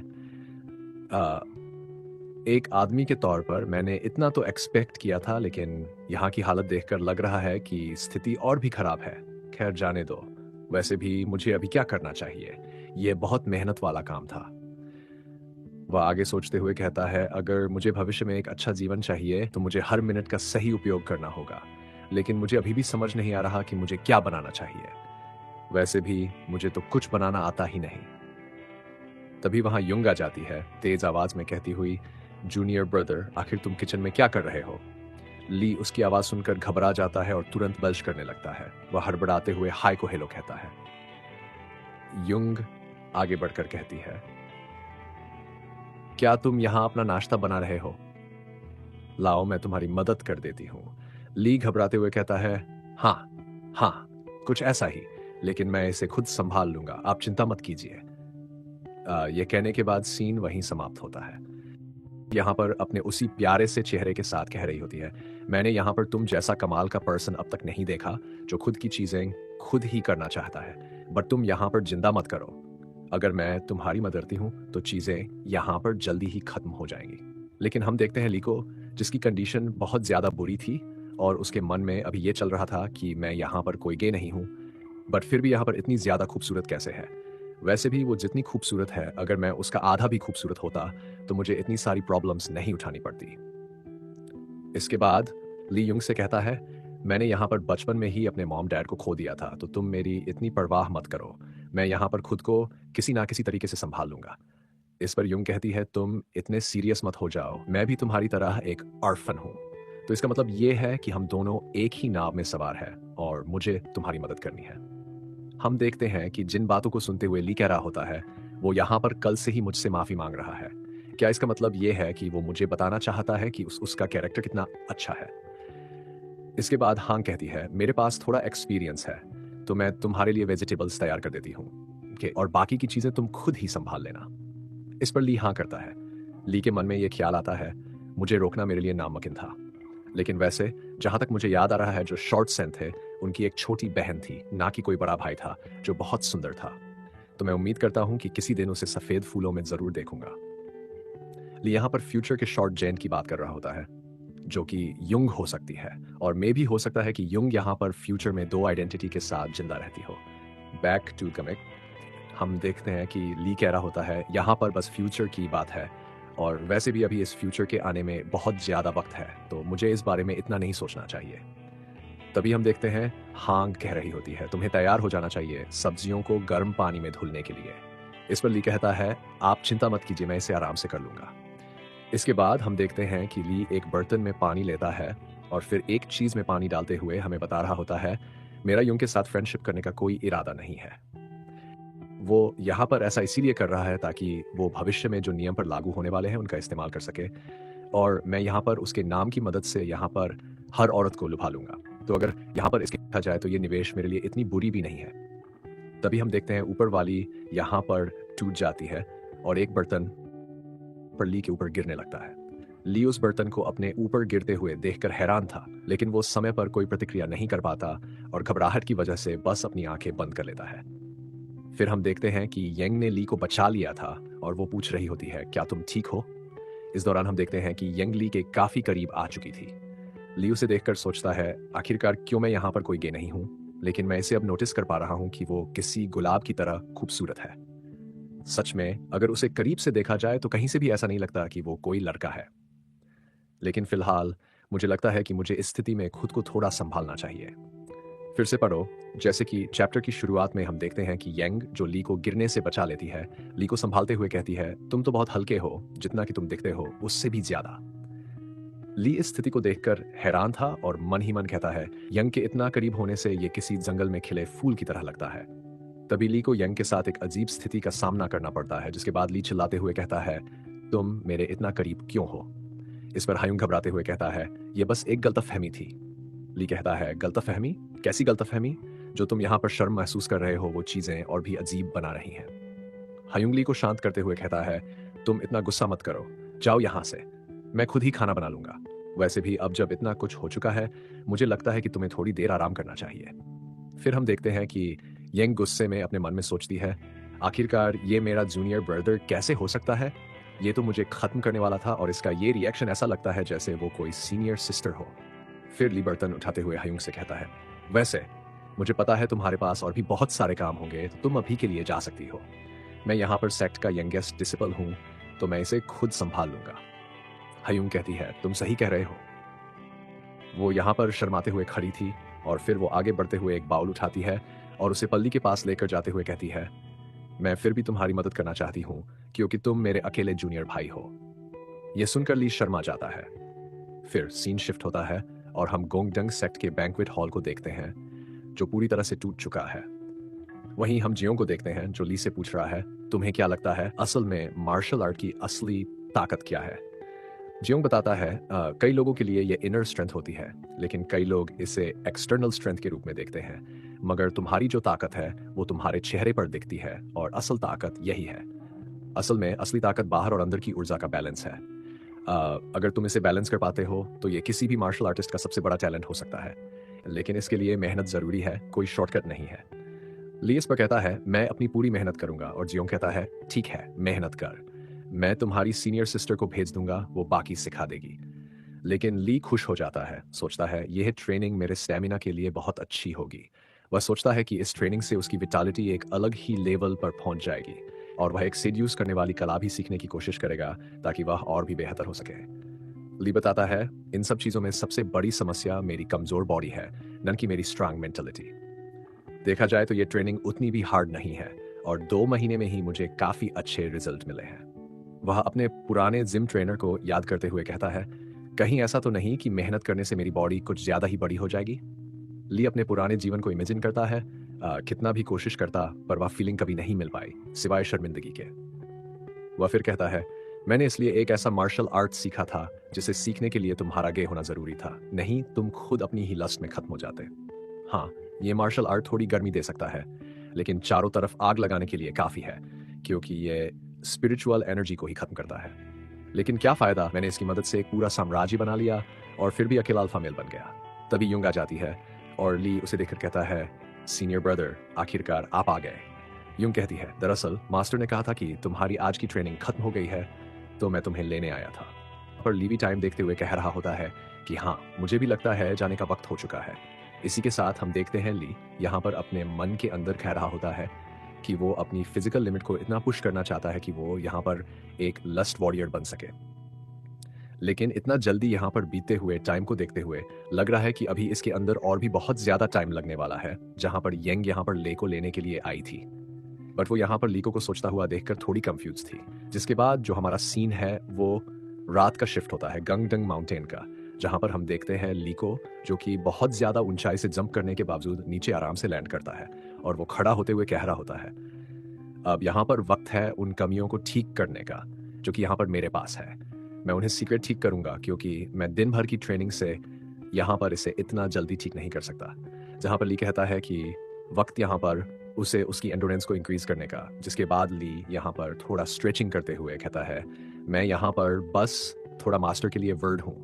एक आदमी के तौर पर मैंने इतना तो एक्सपेक्ट किया था, लेकिन यहाँ की हालत देखकर लग रहा है कि स्थिति और भी खराब है। खैर जाने दो, वैसे भी मुझे अभी क्या करना चाहिए? यह बहुत मेहनत वाला काम था। वह आगे सोचते हुए कहता है, अगर मुझे भविष्य में एक अच्छा जीवन चाहिए तो मुझे हर मिनट का सही उपयोग करना होगा। लेकिन मुझे अभी भी समझ नहीं आ रहा कि मुझे क्या बनाना चाहिए। वैसे भी मुझे तो कुछ बनाना आता ही नहीं। तभी वहां युंग आ जाती है, तेज आवाज में कहती हुई, जूनियर ब्रदर, आखिर तुम किचन में क्या कर रहे हो? ली उसकी आवाज सुनकर घबरा जाता है और तुरंत बल्श करने लगता है। वह हड़बड़ाते हुए हाय को हेलो कहता है। युंग आगे बढ़कर कहती है, क्या तुम यहां अपना नाश्ता बना रहे हो? लाओ मैं तुम्हारी मदद कर देती हूं। ली घबराते हुए कहता है, हाँ, कुछ ऐसा ही, लेकिन मैं इसे खुद संभाल लूंगा, आप चिंता मत कीजिए। यह कहने के बाद सीन वहीं समाप्त होता है। यहाँ पर अपने उसी प्यारे से चेहरे के साथ कह रही होती है, मैंने यहाँ पर तुम जैसा कमाल का पर्सन अब तक नहीं देखा, जो खुद की चीजें खुद ही करना चाहता है। बट तुम यहाँ पर जिंदा मत करो। अगर मैं तुम्हारी मदद करती हूँ तो चीजें यहाँ पर जल्दी ही खत्म हो जाएंगी। लेकिन हम देखते हैं ली को, जिसकी कंडीशन बहुत ज्यादा बुरी थी और उसके मन में अभी ये चल रहा था कि मैं यहाँ पर कोई गे नहीं हूँ, बट फिर भी यहाँ पर इतनी ज्यादा खूबसूरत कैसे है। वैसे भी वो जितनी खूबसूरत है, अगर मैं उसका आधा भी खूबसूरत होता तो मुझे इतनी सारी प्रॉब्लम्स नहीं उठानी पड़ती। इसके बाद ली युंग से कहता है, मैंने यहाँ पर बचपन में ही अपने मॉम डैड को खो दिया था, तो तुम मेरी इतनी परवाह मत करो, मैं यहाँ पर खुद को किसी ना किसी तरीके से संभाल लूंगा। इस पर युंग कहती है, तुम इतने सीरियस मत हो जाओ, मैं भी तुम्हारी तरह एक ऑर्फन हूँ। तो इसका मतलब ये है कि हम दोनों एक ही नाव में सवार हैं और मुझे तुम्हारी मदद करनी है। हम देखते हैं कि जिन बातों को सुनते हुए ली कह रहा होता है, वो यहाँ पर कल से ही मुझसे माफी मांग रहा है। क्या इसका मतलब ये है कि वो मुझे बताना चाहता है कि उसका कैरेक्टर कितना अच्छा है? इसके बाद हांग कहती है, मेरे पास थोड़ा एक्सपीरियंस है, तो मैं तुम्हारे लिए वेजिटेबल्स तैयार कर देती हूँ, और बाकी की चीजें तुम खुद ही संभाल लेना। इस पर ली हाँ करता है। ली के मन में ये ख्याल आता है, मुझे रोकना मेरे लिए नामुमकिन था। लेकिन वैसे जहां तक मुझे याद आ रहा है, जो शॉर्ट सेन थे उनकी एक छोटी बहन थी, ना कि कोई बड़ा भाई था, जो बहुत सुंदर था। तो मैं उम्मीद करता हूं कि किसी दिन उसे सफेद फूलों में जरूर देखूंगा। ली यहाँ पर फ्यूचर के शॉर्ट जेन की बात कर रहा होता है, जो कि युंग हो सकती है, और मे भी हो सकता है कि युंग यहाँ पर फ्यूचर में दो आइडेंटिटी के साथ जिंदा रहती हो। बैक टू कमिक, हम देखते हैं कि ली कह रहा होता है यहाँ पर बस फ्यूचर की बात है, और वैसे भी अभी इस फ्यूचर के आने में बहुत ज्यादा वक्त है, तो मुझे इस बारे में इतना नहीं सोचना चाहिए। तभी हम देखते हैं हांग कह रही होती है, तुम्हें तैयार हो जाना चाहिए सब्जियों को गर्म पानी में धुलने के लिए। इस पर ली कहता है, आप चिंता मत कीजिए, मैं इसे आराम से कर लूंगा। इसके बाद हम देखते हैं कि ली एक बर्तन में पानी लेता है और फिर एक चीज में पानी डालते हुए हमें बता रहा होता है, मेरा युंग के साथ फ्रेंडशिप करने का कोई इरादा नहीं है। वो यहाँ पर ऐसा इसीलिए कर रहा है ताकि वो भविष्य में जो नियम पर लागू होने वाले हैं उनका इस्तेमाल कर सके, और मैं यहाँ पर उसके नाम की मदद से यहाँ पर हर औरत को लुभा लूंगा। तो अगर यहाँ पर इसके देखा जाए तो ये निवेश मेरे लिए इतनी बुरी भी नहीं है। तभी हम देखते हैं ऊपर वाली यहाँ पर टूट जाती है और एक बर्तन पर ली के ऊपर गिरने लगता है। ली उस बर्तन को अपने ऊपर गिरते हुए देखकर हैरान था, लेकिन वो समय पर कोई प्रतिक्रिया नहीं कर पाता और घबराहट की वजह से बस अपनी आंखें बंद कर लेता है। फिर हम देखते हैं कि येंग ने ली को बचा लिया था और वो पूछ रही होती है, क्या तुम ठीक हो? इस दौरान हम देखते हैं कि येंग ली के काफी करीब आ चुकी थी। ली उसे देखकर सोचता है, आखिरकार क्यों मैं यहाँ पर कोई गे नहीं हूं, लेकिन मैं इसे अब नोटिस कर पा रहा हूं कि वो किसी गुलाब की तरह खूबसूरत है। सच में अगर उसे करीब से देखा जाए तो कहीं से भी ऐसा नहीं लगता कि वो कोई लड़का है। लेकिन फिलहाल मुझे लगता है कि मुझे इस स्थिति में खुद को थोड़ा संभालना चाहिए। फिर से पढ़ो। जैसे कि चैप्टर की शुरुआत में हम देखते हैं कि येंग, जो ली को गिरने से बचा लेती है, ली को संभालते हुए कहती है, तुम तो बहुत हल्के हो, जितना कि तुम दिखते हो उससे भी ज्यादा। ली इस स्थिति को देखकर हैरान था और मन ही मन कहता है, यंग के इतना करीब होने से ये किसी जंगल में खिले फूल की तरह लगता है। तभी ली को यंग के साथ एक अजीब स्थिति का सामना करना पड़ता है, जिसके बाद ली चिल्लाते हुए कहता है, तुम मेरे इतना करीब क्यों हो? इस पर हायुंग घबराते हुए कहता है, यह बस एक गलतफहमी थी। ली कहता है, गलतफहमी? कैसी गलतफहमी? जो तुम यहाँ पर शर्म महसूस कर रहे हो वो चीजें और भी अजीब बना रही हैं। हायुंग ली को शांत करते हुए कहता है, तुम इतना गुस्सा मत करो, जाओ यहाँ से, मैं खुद ही खाना बना लूंगा। वैसे भी अब जब इतना कुछ हो चुका है, मुझे लगता है कि तुम्हें थोड़ी देर आराम करना चाहिए। फिर हम देखते हैं कि येंग गुस्से में अपने मन में सोचती है, आखिरकार ये मेरा जूनियर ब्रदर कैसे हो सकता है? ये तो मुझे खत्म करने वाला था और इसका ये रिएक्शन ऐसा लगता है जैसे वो कोई सीनियर सिस्टर हो। फिर ली बर्तन उठाते हुए हायुंग से कहता है, वैसे मुझे पता है तुम्हारे पास और भी बहुत सारे काम होंगे, तो तुम अभी के लिए जा सकती हो। मैं यहाँ पर सेक्ट का यंगेस्ट डिसिपल हूँ, तो मैं इसे खुद संभाल लूंगा। हायुंग कहती है, तुम सही कह रहे हो। वो यहाँ पर शर्माते हुए खड़ी थी और फिर वो आगे बढ़ते हुए एक बाउल उठाती है और उसे पल्ली के पास लेकर जाते हुए कहती है, मैं फिर भी तुम्हारी मदद करना चाहती हूँ क्योंकि तुम मेरे अकेले जूनियर भाई हो। यह सुनकर ली शर्मा जाता है। फिर सीन शिफ्ट होता है और हम गोंगडंग सेक्ट के बैंक्वेट हॉल को देखते हैं, जो पूरी तरह से टूट चुका है। वहीं हम जियोंग को देखते हैं, जो ली से पूछ रहा है, तुम्हें क्या लगता है असल में मार्शल आर्ट की असली ताकत क्या है? जियोंग बताता है, कई लोगों के लिए ये इनर स्ट्रेंथ होती है, लेकिन कई लोग इसे एक्सटर्नल स्ट्रेंथ के रूप में देखते हैं। मगर तुम्हारी जो ताकत है वो तुम्हारे चेहरे पर दिखती है और असल ताकत यही है। असल में असली ताकत बाहर और अंदर की ऊर्जा का बैलेंस है। अगर तुम इसे बैलेंस कर पाते हो तो ये किसी भी मार्शल आर्टिस्ट का सबसे बड़ा टैलेंट हो सकता है, लेकिन इसके लिए मेहनत जरूरी है, कोई शॉर्टकट नहीं है। ली इस पर कहता है, मैं अपनी पूरी मेहनत करूंगा, और जियोंग कहता है, ठीक है, मेहनत कर, मैं तुम्हारी सीनियर सिस्टर को भेज दूंगा, वो बाकी सिखा देगी। लेकिन ली खुश हो जाता है, सोचता है यह ट्रेनिंग मेरे स्टैमिना के लिए बहुत अच्छी होगी। वह सोचता है कि इस ट्रेनिंग से उसकी विटालिटी एक अलग ही लेवल पर पहुंच जाएगी और वह एक सेड्यूस करने वाली कला भी सीखने की कोशिश करेगा ताकि वह और भी बेहतर हो सके। ली बताता है, इन सब चीजों में सबसे बड़ी समस्या मेरी कमजोर बॉडी है, न कि मेरी स्ट्रांग मेंटालिटी। देखा जाए तो ये ट्रेनिंग उतनी भी हार्ड नहीं है और 2 महीने में ही मुझे काफी अच्छे रिजल्ट मिले हैं। वह अपने पुराने जिम ट्रेनर को याद करते हुए कहता है, कहीं ऐसा तो नहीं कि मेहनत करने से मेरी बॉडी कुछ ज्यादा ही बड़ी हो जाएगी? ली अपने पुराने जीवन को इमेजिन करता है कितना भी कोशिश करता पर वह फीलिंग कभी नहीं मिल पाई सिवाय शर्मिंदगी के। वह फिर कहता है, मैंने इसलिए एक ऐसा मार्शल आर्ट सीखा था जिसे सीखने के लिए तुम्हारा गे होना जरूरी था, नहीं तुम खुद अपनी ही लस्ट में खत्म हो जाते। हाँ, ये मार्शल आर्ट थोड़ी गर्मी दे सकता है, लेकिन चारों तरफ आग लगाने के लिए काफी है, क्योंकि ये स्पिरिचुअल एनर्जी को ही खत्म करता है। लेकिन क्या फायदा, मैंने इसकी मदद से एक पूरा साम्राज्य बना लिया और फिर भी अकेला अल्फा मेल बन गया। तभी युंग आ जाती है और ली उसे देखकर कहता है, सीनियर ब्रदर, आखिरकार आप आ गए। युंग कहती है, दरअसल मास्टर ने कहा था कि तुम्हारी आज की ट्रेनिंग खत्म हो गई है, तो मैं तुम्हें लेने आया था। पर ली भी टाइम देखते हुए कह रहा होता है कि हाँ, मुझे भी लगता है जाने का वक्त हो चुका है। इसी के साथ हम देखते हैं ली यहाँ पर अपने मन के अंदर कह रहा होता है कि वो अपनी फिजिकल लिमिट को इतना पुश करना चाहता है कि वो यहाँ पर एक लस्ट वॉरियर बन सके। लेकिन इतना जल्दी यहाँ पर बीतते हुए टाइम को देखते हुए लग रहा है कि अभी इसके अंदर और भी बहुत ज्यादा टाइम लगने वाला है, जहां पर येंग यहाँ पर ले को लेने के लिए आई थी। बट वो यहाँ पर लीको को सोचता हुआ देखकर थोड़ी कंफ्यूज थी। जिसके बाद जो हमारा सीन है वो रात का शिफ्ट होता है गंगडंग माउंटेन का, जहां पर हम देखते हैं लीको जो कि बहुत ज्यादा ऊंचाई से जंप करने के बावजूद नीचे आराम से लैंड करता है और वो खड़ा होते हुए कह रहा होता है, अब यहाँ पर वक्त है उन कमियों को ठीक करने का जो कि यहाँ पर मेरे पास है। मैं उन्हें सीक्रेट ठीक करूंगा, क्योंकि मैं दिन भर की ट्रेनिंग से यहाँ पर इसे इतना जल्दी ठीक नहीं कर सकता। जहां पर ली कहता है कि वक्त यहाँ पर उसे उसकी एंडोरेंस को इंक्रीज करने का। जिसके बाद ली यहाँ पर थोड़ा स्ट्रेचिंग करते हुए कहता है, मैं यहाँ पर बस थोड़ा मास्टर के लिए वर्ड हूँ,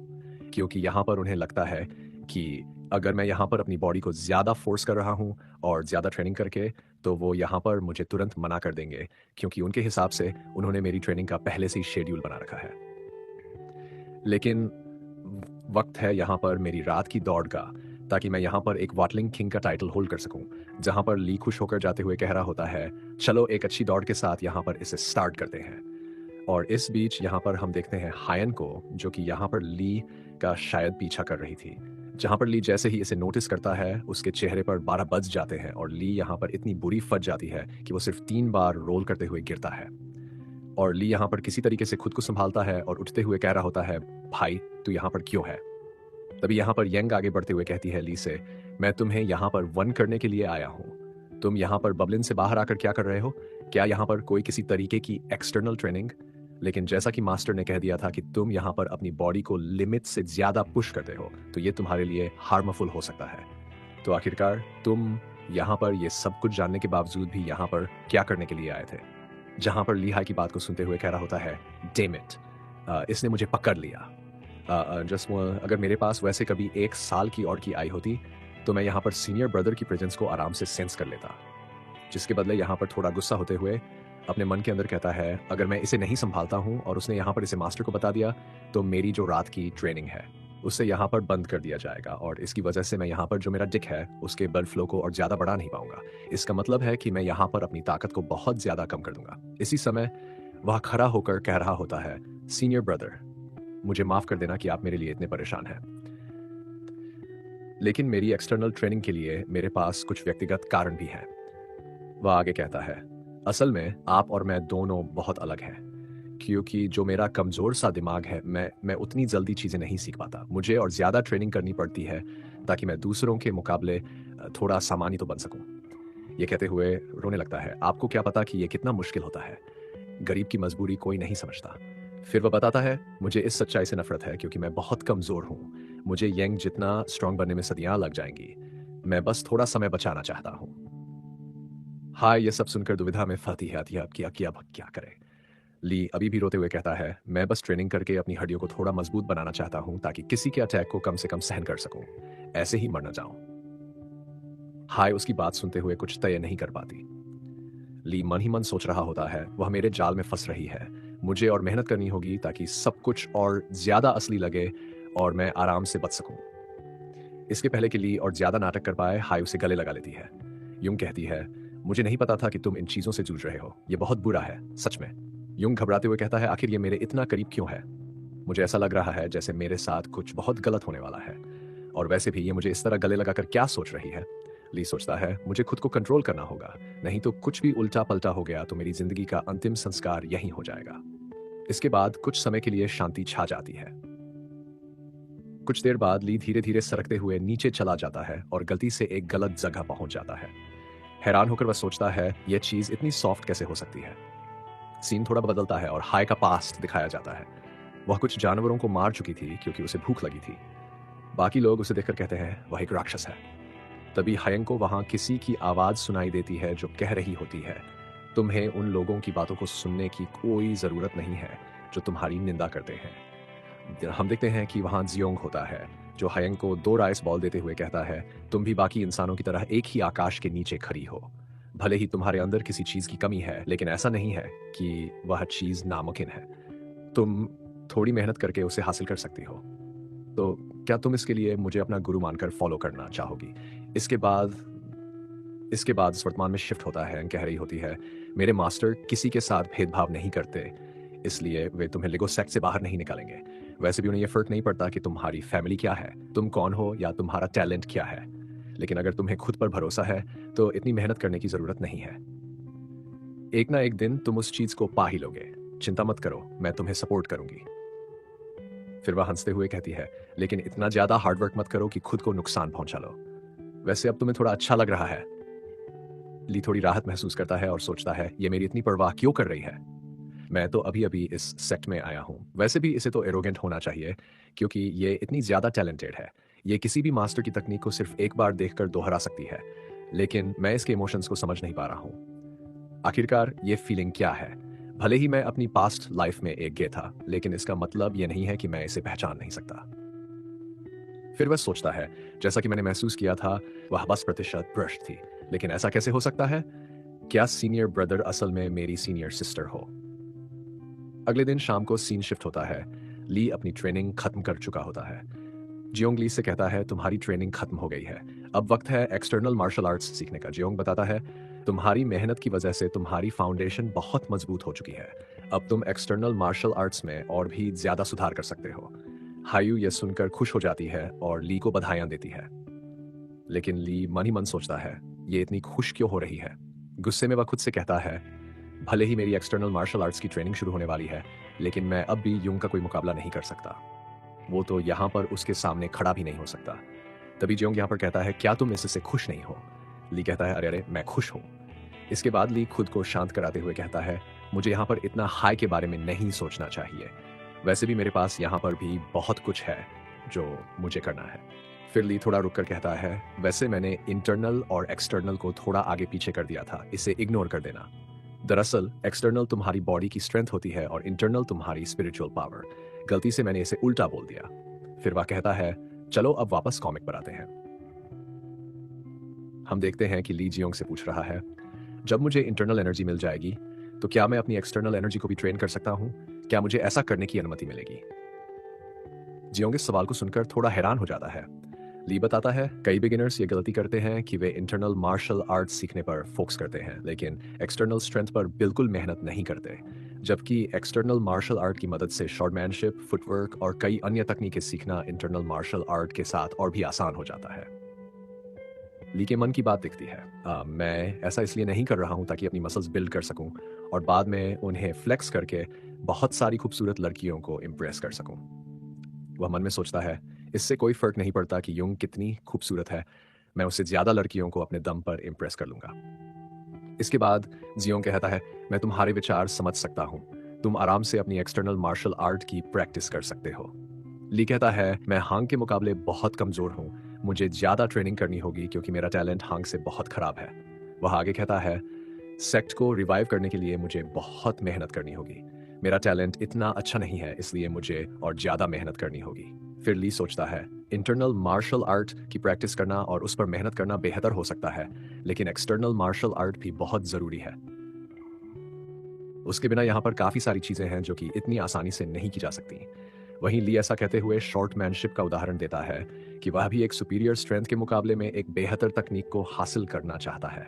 क्योंकि यहाँ पर उन्हें लगता है कि अगर मैं यहाँ पर अपनी बॉडी को ज्यादा फोर्स कर रहा हूँ और ज्यादा ट्रेनिंग करके, तो वो यहाँ पर मुझे तुरंत मना कर देंगे, क्योंकि उनके हिसाब से उन्होंने मेरी ट्रेनिंग का पहले से ही शेड्यूल बना रखा है। लेकिन वक्त है यहाँ पर मेरी रात की दौड़ का, ताकि मैं यहाँ पर एक वाटलिंग किंग का टाइटल होल्ड कर सकूं। जहां पर ली खुश होकर जाते हुए कह रहा होता है, चलो एक अच्छी दौड़ के साथ यहाँ पर इसे स्टार्ट करते हैं। और इस बीच यहाँ पर हम देखते हैं हायन को, जो कि यहाँ पर ली का शायद पीछा कर रही थी। जहां पर ली जैसे ही इसे नोटिस करता है उसके चेहरे पर 12 बज जाते हैं और ली यहाँ पर इतनी बुरी फट जाती है कि वो सिर्फ 3 बार रोल करते हुए गिरता है। और ली यहाँ पर किसी तरीके से खुद को संभालता है और उठते हुए कह रहा होता है, भाई तू यहाँ पर क्यों है? तभी यहाँ पर येंग आगे बढ़ते हुए कहती है ली से, मैं तुम्हें यहाँ पर वन करने के लिए आया हूँ। तुम यहाँ पर बबलिन से बाहर आकर क्या कर रहे हो? क्या यहाँ पर कोई किसी तरीके की एक्सटर्नल ट्रेनिंग? लेकिन जैसा कि मास्टर ने कह दिया था कि तुम यहाँ पर अपनी बॉडी को लिमिट से ज्यादा पुश करते हो, तो ये तुम्हारे लिए हार्मफुल हो सकता है। तो आखिरकार तुम यहाँ पर ये सब कुछ जानने के बावजूद भी यहाँ पर क्या करने के लिए आए थे? जहां पर लीहाई की बात को सुनते हुए कह रहा होता है, डेम इट, इसने मुझे पकड़ लिया। अगर मेरे पास वैसे कभी 1 साल की और की आई होती तो मैं यहाँ पर सीनियर ब्रदर की प्रेजेंस को आराम से सेंस कर लेता। जिसके बदले यहाँ पर थोड़ा गुस्सा होते हुए अपने मन के अंदर कहता है, अगर मैं इसे नहीं संभालता हूँ और उसने यहाँ पर इसे मास्टर को बता दिया, तो मेरी जो रात की ट्रेनिंग है उसे यहाँ पर बंद कर दिया जाएगा और इसकी वजह से मैं यहाँ पर जो मेरा डिक है उसके ब्लड फ्लो को और ज्यादा बढ़ा नहीं पाऊंगा। इसका मतलब है कि मैं यहाँ पर अपनी ताकत को बहुत ज्यादा कम कर दूंगा। इसी समय वह खड़ा होकर कह रहा होता है, सीनियर ब्रदर, मुझे माफ कर देना कि आप मेरे लिए इतने परेशान हैं, लेकिन मेरी एक्सटर्नल ट्रेनिंग के लिए मेरे पास कुछ व्यक्तिगत कारण भी हैं। वह आगे कहता है, असल में आप और मैं दोनों बहुत अलग हैं, क्योंकि जो मेरा कमजोर सा दिमाग है, मैं उतनी जल्दी चीजें नहीं सीख पाता। मुझे और ज्यादा ट्रेनिंग करनी पड़ती है ताकि मैं दूसरों के मुकाबले थोड़ा सामान्य तो बन सकूं। ये कहते हुए रोने लगता है, आपको क्या पता कि ये कितना मुश्किल होता है, गरीब की मजबूरी कोई नहीं समझता। फिर वह बताता है, मुझे इस सच्चाई से नफरत है क्योंकि मैं बहुत कमजोर हूं। मुझे येंग जितना स्ट्रांग बनने में सदियां लग जाएंगी। मैं बस थोड़ा समय बचाना चाहता हूं। हाय, ये सब सुनकर दुविधा में फती आती है, अब क्या करे। ली अभी भी रोते हुए कहता है, मैं बस ट्रेनिंग करके अपनी हड्डियों को थोड़ा मजबूत बनाना चाहता हूं ताकि किसी के अटैक को कम से कम सहन कर सकूं, ऐसे ही मर न जाऊं। हाय उसकी बात सुनते हुए कुछ तय नहीं कर पाती। ली मन ही मन सोच रहा होता है, वह मेरे जाल में फंस रही है, मुझे और मेहनत करनी होगी ताकि सब कुछ और ज्यादा असली लगे और मैं आराम से बच सकूं। इसके पहले कि ली और ज्यादा नाटक कर पाए, हाय उसे गले लगा लेती है। यूं कहती है, मुझे नहीं पता था कि तुम इन चीजों से जूझ रहे हो, ये बहुत बुरा है सच में। यूं घबराते हुए कहता है, आखिर ये मेरे इतना करीब क्यों है? मुझे ऐसा लग रहा है जैसे मेरे साथ कुछ बहुत गलत होने वाला है, और वैसे भी ये मुझे इस तरह गले लगाकर क्या सोच रही है? ली सोचता है, मुझे खुद को कंट्रोल करना होगा, नहीं तो कुछ भी उल्टा पलटा हो गया तो मेरी जिंदगी का अंतिम संस्कार यहीं हो जाएगा। इसके बाद कुछ समय के लिए शांति छा जाती है। कुछ देर बाद ली धीरे धीरे सरकते हुए नीचे चला जाता है और गलती से एक गलत जगह पहुंच जाता है। हैरान होकर वह सोचता है यह चीज इतनी सॉफ्ट कैसे हो सकती है। सीन थोड़ा बदलता है और हाय का पास्ट दिखाया जाता है। वह कुछ जानवरों को मार चुकी थी क्योंकि उसे भूख लगी थी। बाकी लोग उसे देखकर कहते हैं वह एक राक्षस है। तभी हायंग को वहां किसी की आवाज सुनाई देती है जो कह रही होती है, तुम्हें उन लोगों की बातों को सुनने की कोई जरूरत नहीं है जो तुम्हारी निंदा करते हैं। हम देखते हैं कि वहां जियोंग होता है जो हायंग को 2 राइस बॉल देते हुए कहता है, तुम भी बाकी इंसानों की तरह एक ही आकाश के नीचे खड़ी हो। भले ही तुम्हारे अंदर किसी चीज की कमी है, लेकिन ऐसा नहीं है कि वह चीज नामुमकिन है। तुम थोड़ी मेहनत करके उसे हासिल कर सकती हो। तो क्या तुम इसके लिए मुझे अपना गुरु मानकर फॉलो करना चाहोगी? इसके बाद वर्तमान में शिफ्ट होता है। कह रही होती है, मेरे मास्टर किसी के साथ भेदभाव नहीं करते, इसलिए वे तुम्हें लिगो सेक्ट से बाहर नहीं निकालेंगे। वैसे भी उन्हें यह फर्क नहीं पड़ता कि तुम्हारी फैमिली क्या है, तुम कौन हो या तुम्हारा टैलेंट क्या है। लेकिन अगर तुम्हें खुद पर भरोसा है तो इतनी मेहनत करने की जरूरत नहीं है। एक ना एक दिन तुम उस चीज को पा ही लोगे। चिंता मत करो, मैं तुम्हें सपोर्ट करूंगी। फिर वह हंसते हुए कहती है, लेकिन इतना ज्यादा हार्डवर्क मत करो कि खुद को नुकसान पहुंचा लो। वैसे अब तुम्हें थोड़ा अच्छा लग रहा है। ली थोड़ी राहत महसूस करता है और सोचता है, ये मेरी इतनी परवाह क्यों कर रही है? मैं तो अभी अभी इस सेक्ट में आया हूं। वैसे भी इसे तो एरोगेंट होना चाहिए क्योंकि ये इतनी ज्यादा टैलेंटेड है। ये किसी भी मास्टर की तकनीक को सिर्फ एक बार देखकर दोहरा सकती है, लेकिन मैं इसके इमोशंस को समझ नहीं पा रहा हूं। आखिरकार ये फीलिंग क्या है? भले ही मैं अपनी पास्ट लाइफ में एक गे था, लेकिन इसका मतलब यह नहीं है कि मैं इसे पहचान नहीं सकता। फिर वह सोचता है, जैसा कि मैंने महसूस किया था, वह बस प्रतिशत भ्रष्ट थी, लेकिन ऐसा कैसे हो सकता है? क्या सीनियर ब्रदर असल में मेरी सीनियर सिस्टर हो? अगले दिन शाम को सीन शिफ्ट होता है। ली अपनी ट्रेनिंग खत्म कर चुका होता है। जियोंग ली से कहता है, तुम्हारी ट्रेनिंग खत्म हो गई है, अब वक्त है एक्सटर्नल मार्शल आर्ट्स सीखने का। जियोंग बताता है, तुम्हारी मेहनत की वजह से तुम्हारी फाउंडेशन बहुत मजबूत हो चुकी है। अब तुम एक्सटर्नल मार्शल आर्ट्स में और भी ज्यादा सुधार कर सकते हो। हायू यह सुनकर खुश हो जाती है और ली को बधाइयां देती है। लेकिन ली मन ही मन सोचता है, ये इतनी खुश क्यों हो रही है? गुस्से में वह खुद से कहता है, भले ही मेरी एक्सटर्नल मार्शल आर्ट्स की ट्रेनिंग शुरू होने वाली है, लेकिन मैं अब भी यूंग का कोई मुकाबला नहीं कर सकता। वो तो यहाँ पर उसके सामने खड़ा भी नहीं हो सकता। तभी जियोंग यहाँ पर कहता है, क्या तुम इससे खुश नहीं हो? ली कहता है, अरे अरे मैं खुश हूँ। इसके बाद ली खुद को शांत कराते हुए कहता है, मुझे यहाँ पर इतना हाई के बारे में नहीं सोचना चाहिए। वैसे भी मेरे पास यहाँ पर भी बहुत कुछ है जो मुझे करना है। फिर ली थोड़ा रुककर कहता है, वैसे मैंने इंटरनल और एक्सटर्नल को थोड़ा आगे पीछे कर दिया था, इसे इग्नोर कर देना। दरअसल एक्सटर्नल तुम्हारी बॉडी की स्ट्रेंथ होती है और इंटरनल तुम्हारी स्पिरिचुअल पावर। गलती से मैंने इसे उल्टा बोल दिया। फिर वह कहता है, चलो अब वापस कॉमिक पर आते हैं। हम देखते हैं कि ली जियोंग से पूछ रहा है, जब मुझे इंटरनल एनर्जी मिल जाएगी तो क्या मैं अपनी एक्सटर्नल एनर्जी को भी ट्रेन कर सकता हूं? क्या मुझे ऐसा करने की अनुमति मिलेगी? जियोंग इस सवाल को सुनकर थोड़ा हैरान हो जाता है। ली बताता है, कई बिगिनर्स ये गलती करते हैं कि वे इंटरनल मार्शल आर्ट्स सीखने पर फोकस करते हैं, लेकिन एक्सटर्नल स्ट्रेंथ पर बिल्कुल मेहनत नहीं करते। जबकि एक्सटर्नल मार्शल आर्ट की मदद से शॉर्टमैनशिप, फुटवर्क और कई अन्य तकनीकें सीखना इंटरनल मार्शल आर्ट के साथ और भी आसान हो जाता है। ली के मन की बात दिखती है। मैं ऐसा इसलिए नहीं कर रहा हूं ताकि अपनी मसल्स बिल्ड कर सकूं और बाद में उन्हें फ्लेक्स करके बहुत सारी खूबसूरत लड़कियों को इम्प्रेस कर सकूं। वह मन में सोचता है, इससे कोई फर्क नहीं पड़ता कि यूंग कितनी खूबसूरत है, मैं उससे ज्यादा लड़कियों को अपने दम पर इम्प्रेस कर लूंगा। इसके बाद जियोंग कहता है, मैं तुम्हारे विचार समझ सकता हूं, तुम आराम से अपनी एक्सटर्नल मार्शल आर्ट की प्रैक्टिस कर सकते हो। ली कहता है, मैं हांग के मुकाबले बहुत कमजोर हूं, मुझे ज्यादा ट्रेनिंग करनी होगी क्योंकि मेरा टैलेंट हांग से बहुत खराब है। वह आगे कहता है, सेक्ट को रिवाइव करने के लिए मुझे बहुत मेहनत करनी होगी। मेरा टैलेंट इतना अच्छा नहीं है, इसलिए मुझे और ज्यादा मेहनत करनी होगी। फिर ली सोचता है, इंटरनल मार्शल आर्ट की प्रैक्टिस करना और उस पर मेहनत करना बेहतर हो सकता है, लेकिन एक्सटर्नल मार्शल आर्ट भी बहुत जरूरी है। उसके बिना यहाँ पर काफी सारी चीजें हैं जो कि इतनी आसानी से नहीं की जा सकती। वहीं ली ऐसा कहते हुए शॉर्टमैनशिप का उदाहरण देता है कि वह भी एक सुपीरियर स्ट्रेंथ के मुकाबले में एक बेहतर तकनीक को हासिल करना चाहता है।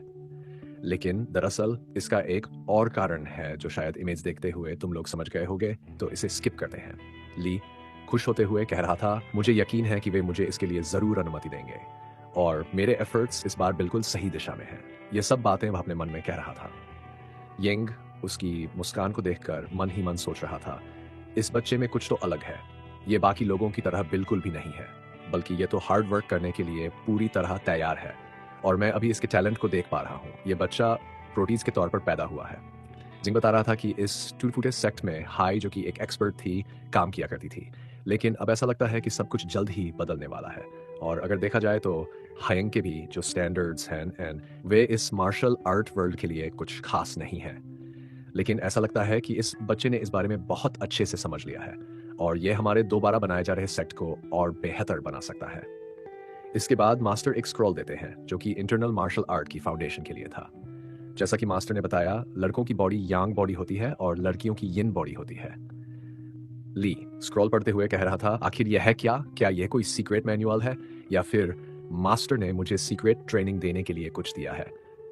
लेकिन दरअसल इसका एक और कारण है जो शायद इमेज देखते हुए तुम लोग समझ गए होंगे, तो इसे स्किप करते हैं। ली खुश होते हुए कह रहा था, मुझे यकीन है कि वे मुझे इसके लिए जरूर अनुमति देंगे और मेरे एफर्ट्स इस बार बिल्कुल सही दिशा में हैं। ये सब बातें वह अपने मन में कह रहा था। येंग उसकी मुस्कान को देखकर मन ही मन सोच रहा था, इस बच्चे में कुछ तो अलग है। ये बाकी लोगों की तरह बिल्कुल भी नहीं है, बल्कि ये तो हार्ड वर्क करने के लिए पूरी तरह तैयार है और मैं अभी इसके टैलेंट को देख पा रहा हूँ। ये बच्चा प्रोटीज के तौर पर पैदा हुआ है। जिंग बता रहा था कि इस टूट-फूटे सेक्ट में हाई, जो कि एक एक्सपर्ट थी, काम किया करती थी। लेकिन अब ऐसा लगता है कि सब कुछ जल्द ही बदलने वाला है। और अगर देखा जाए तो हायंग के भी जो स्टैंडर्ड्स हैं एंड वे इस मार्शल आर्ट वर्ल्ड के लिए कुछ खास नहीं है। लेकिन ऐसा लगता है कि इस बच्चे ने इस बारे में बहुत अच्छे से समझ लिया है और ये हमारे दोबारा बनाए जा रहे सेट को और बेहतर बना सकता है। इसके बाद मास्टर एक स्क्रॉल देते हैं जो कि इंटरनल मार्शल आर्ट की फाउंडेशन के लिए था। जैसा कि मास्टर ने बताया, लड़कों की बॉडी यांग बॉडी होती है और लड़कियों की यिन बॉडी होती है। ली स्क्रॉल पढ़ते हुए कह रहा था, आखिर यह है क्या यह कोई सीक्रेट मैनुअल है या फिर मास्टर ने मुझे सीक्रेट ट्रेनिंग देने के लिए कुछ दिया है?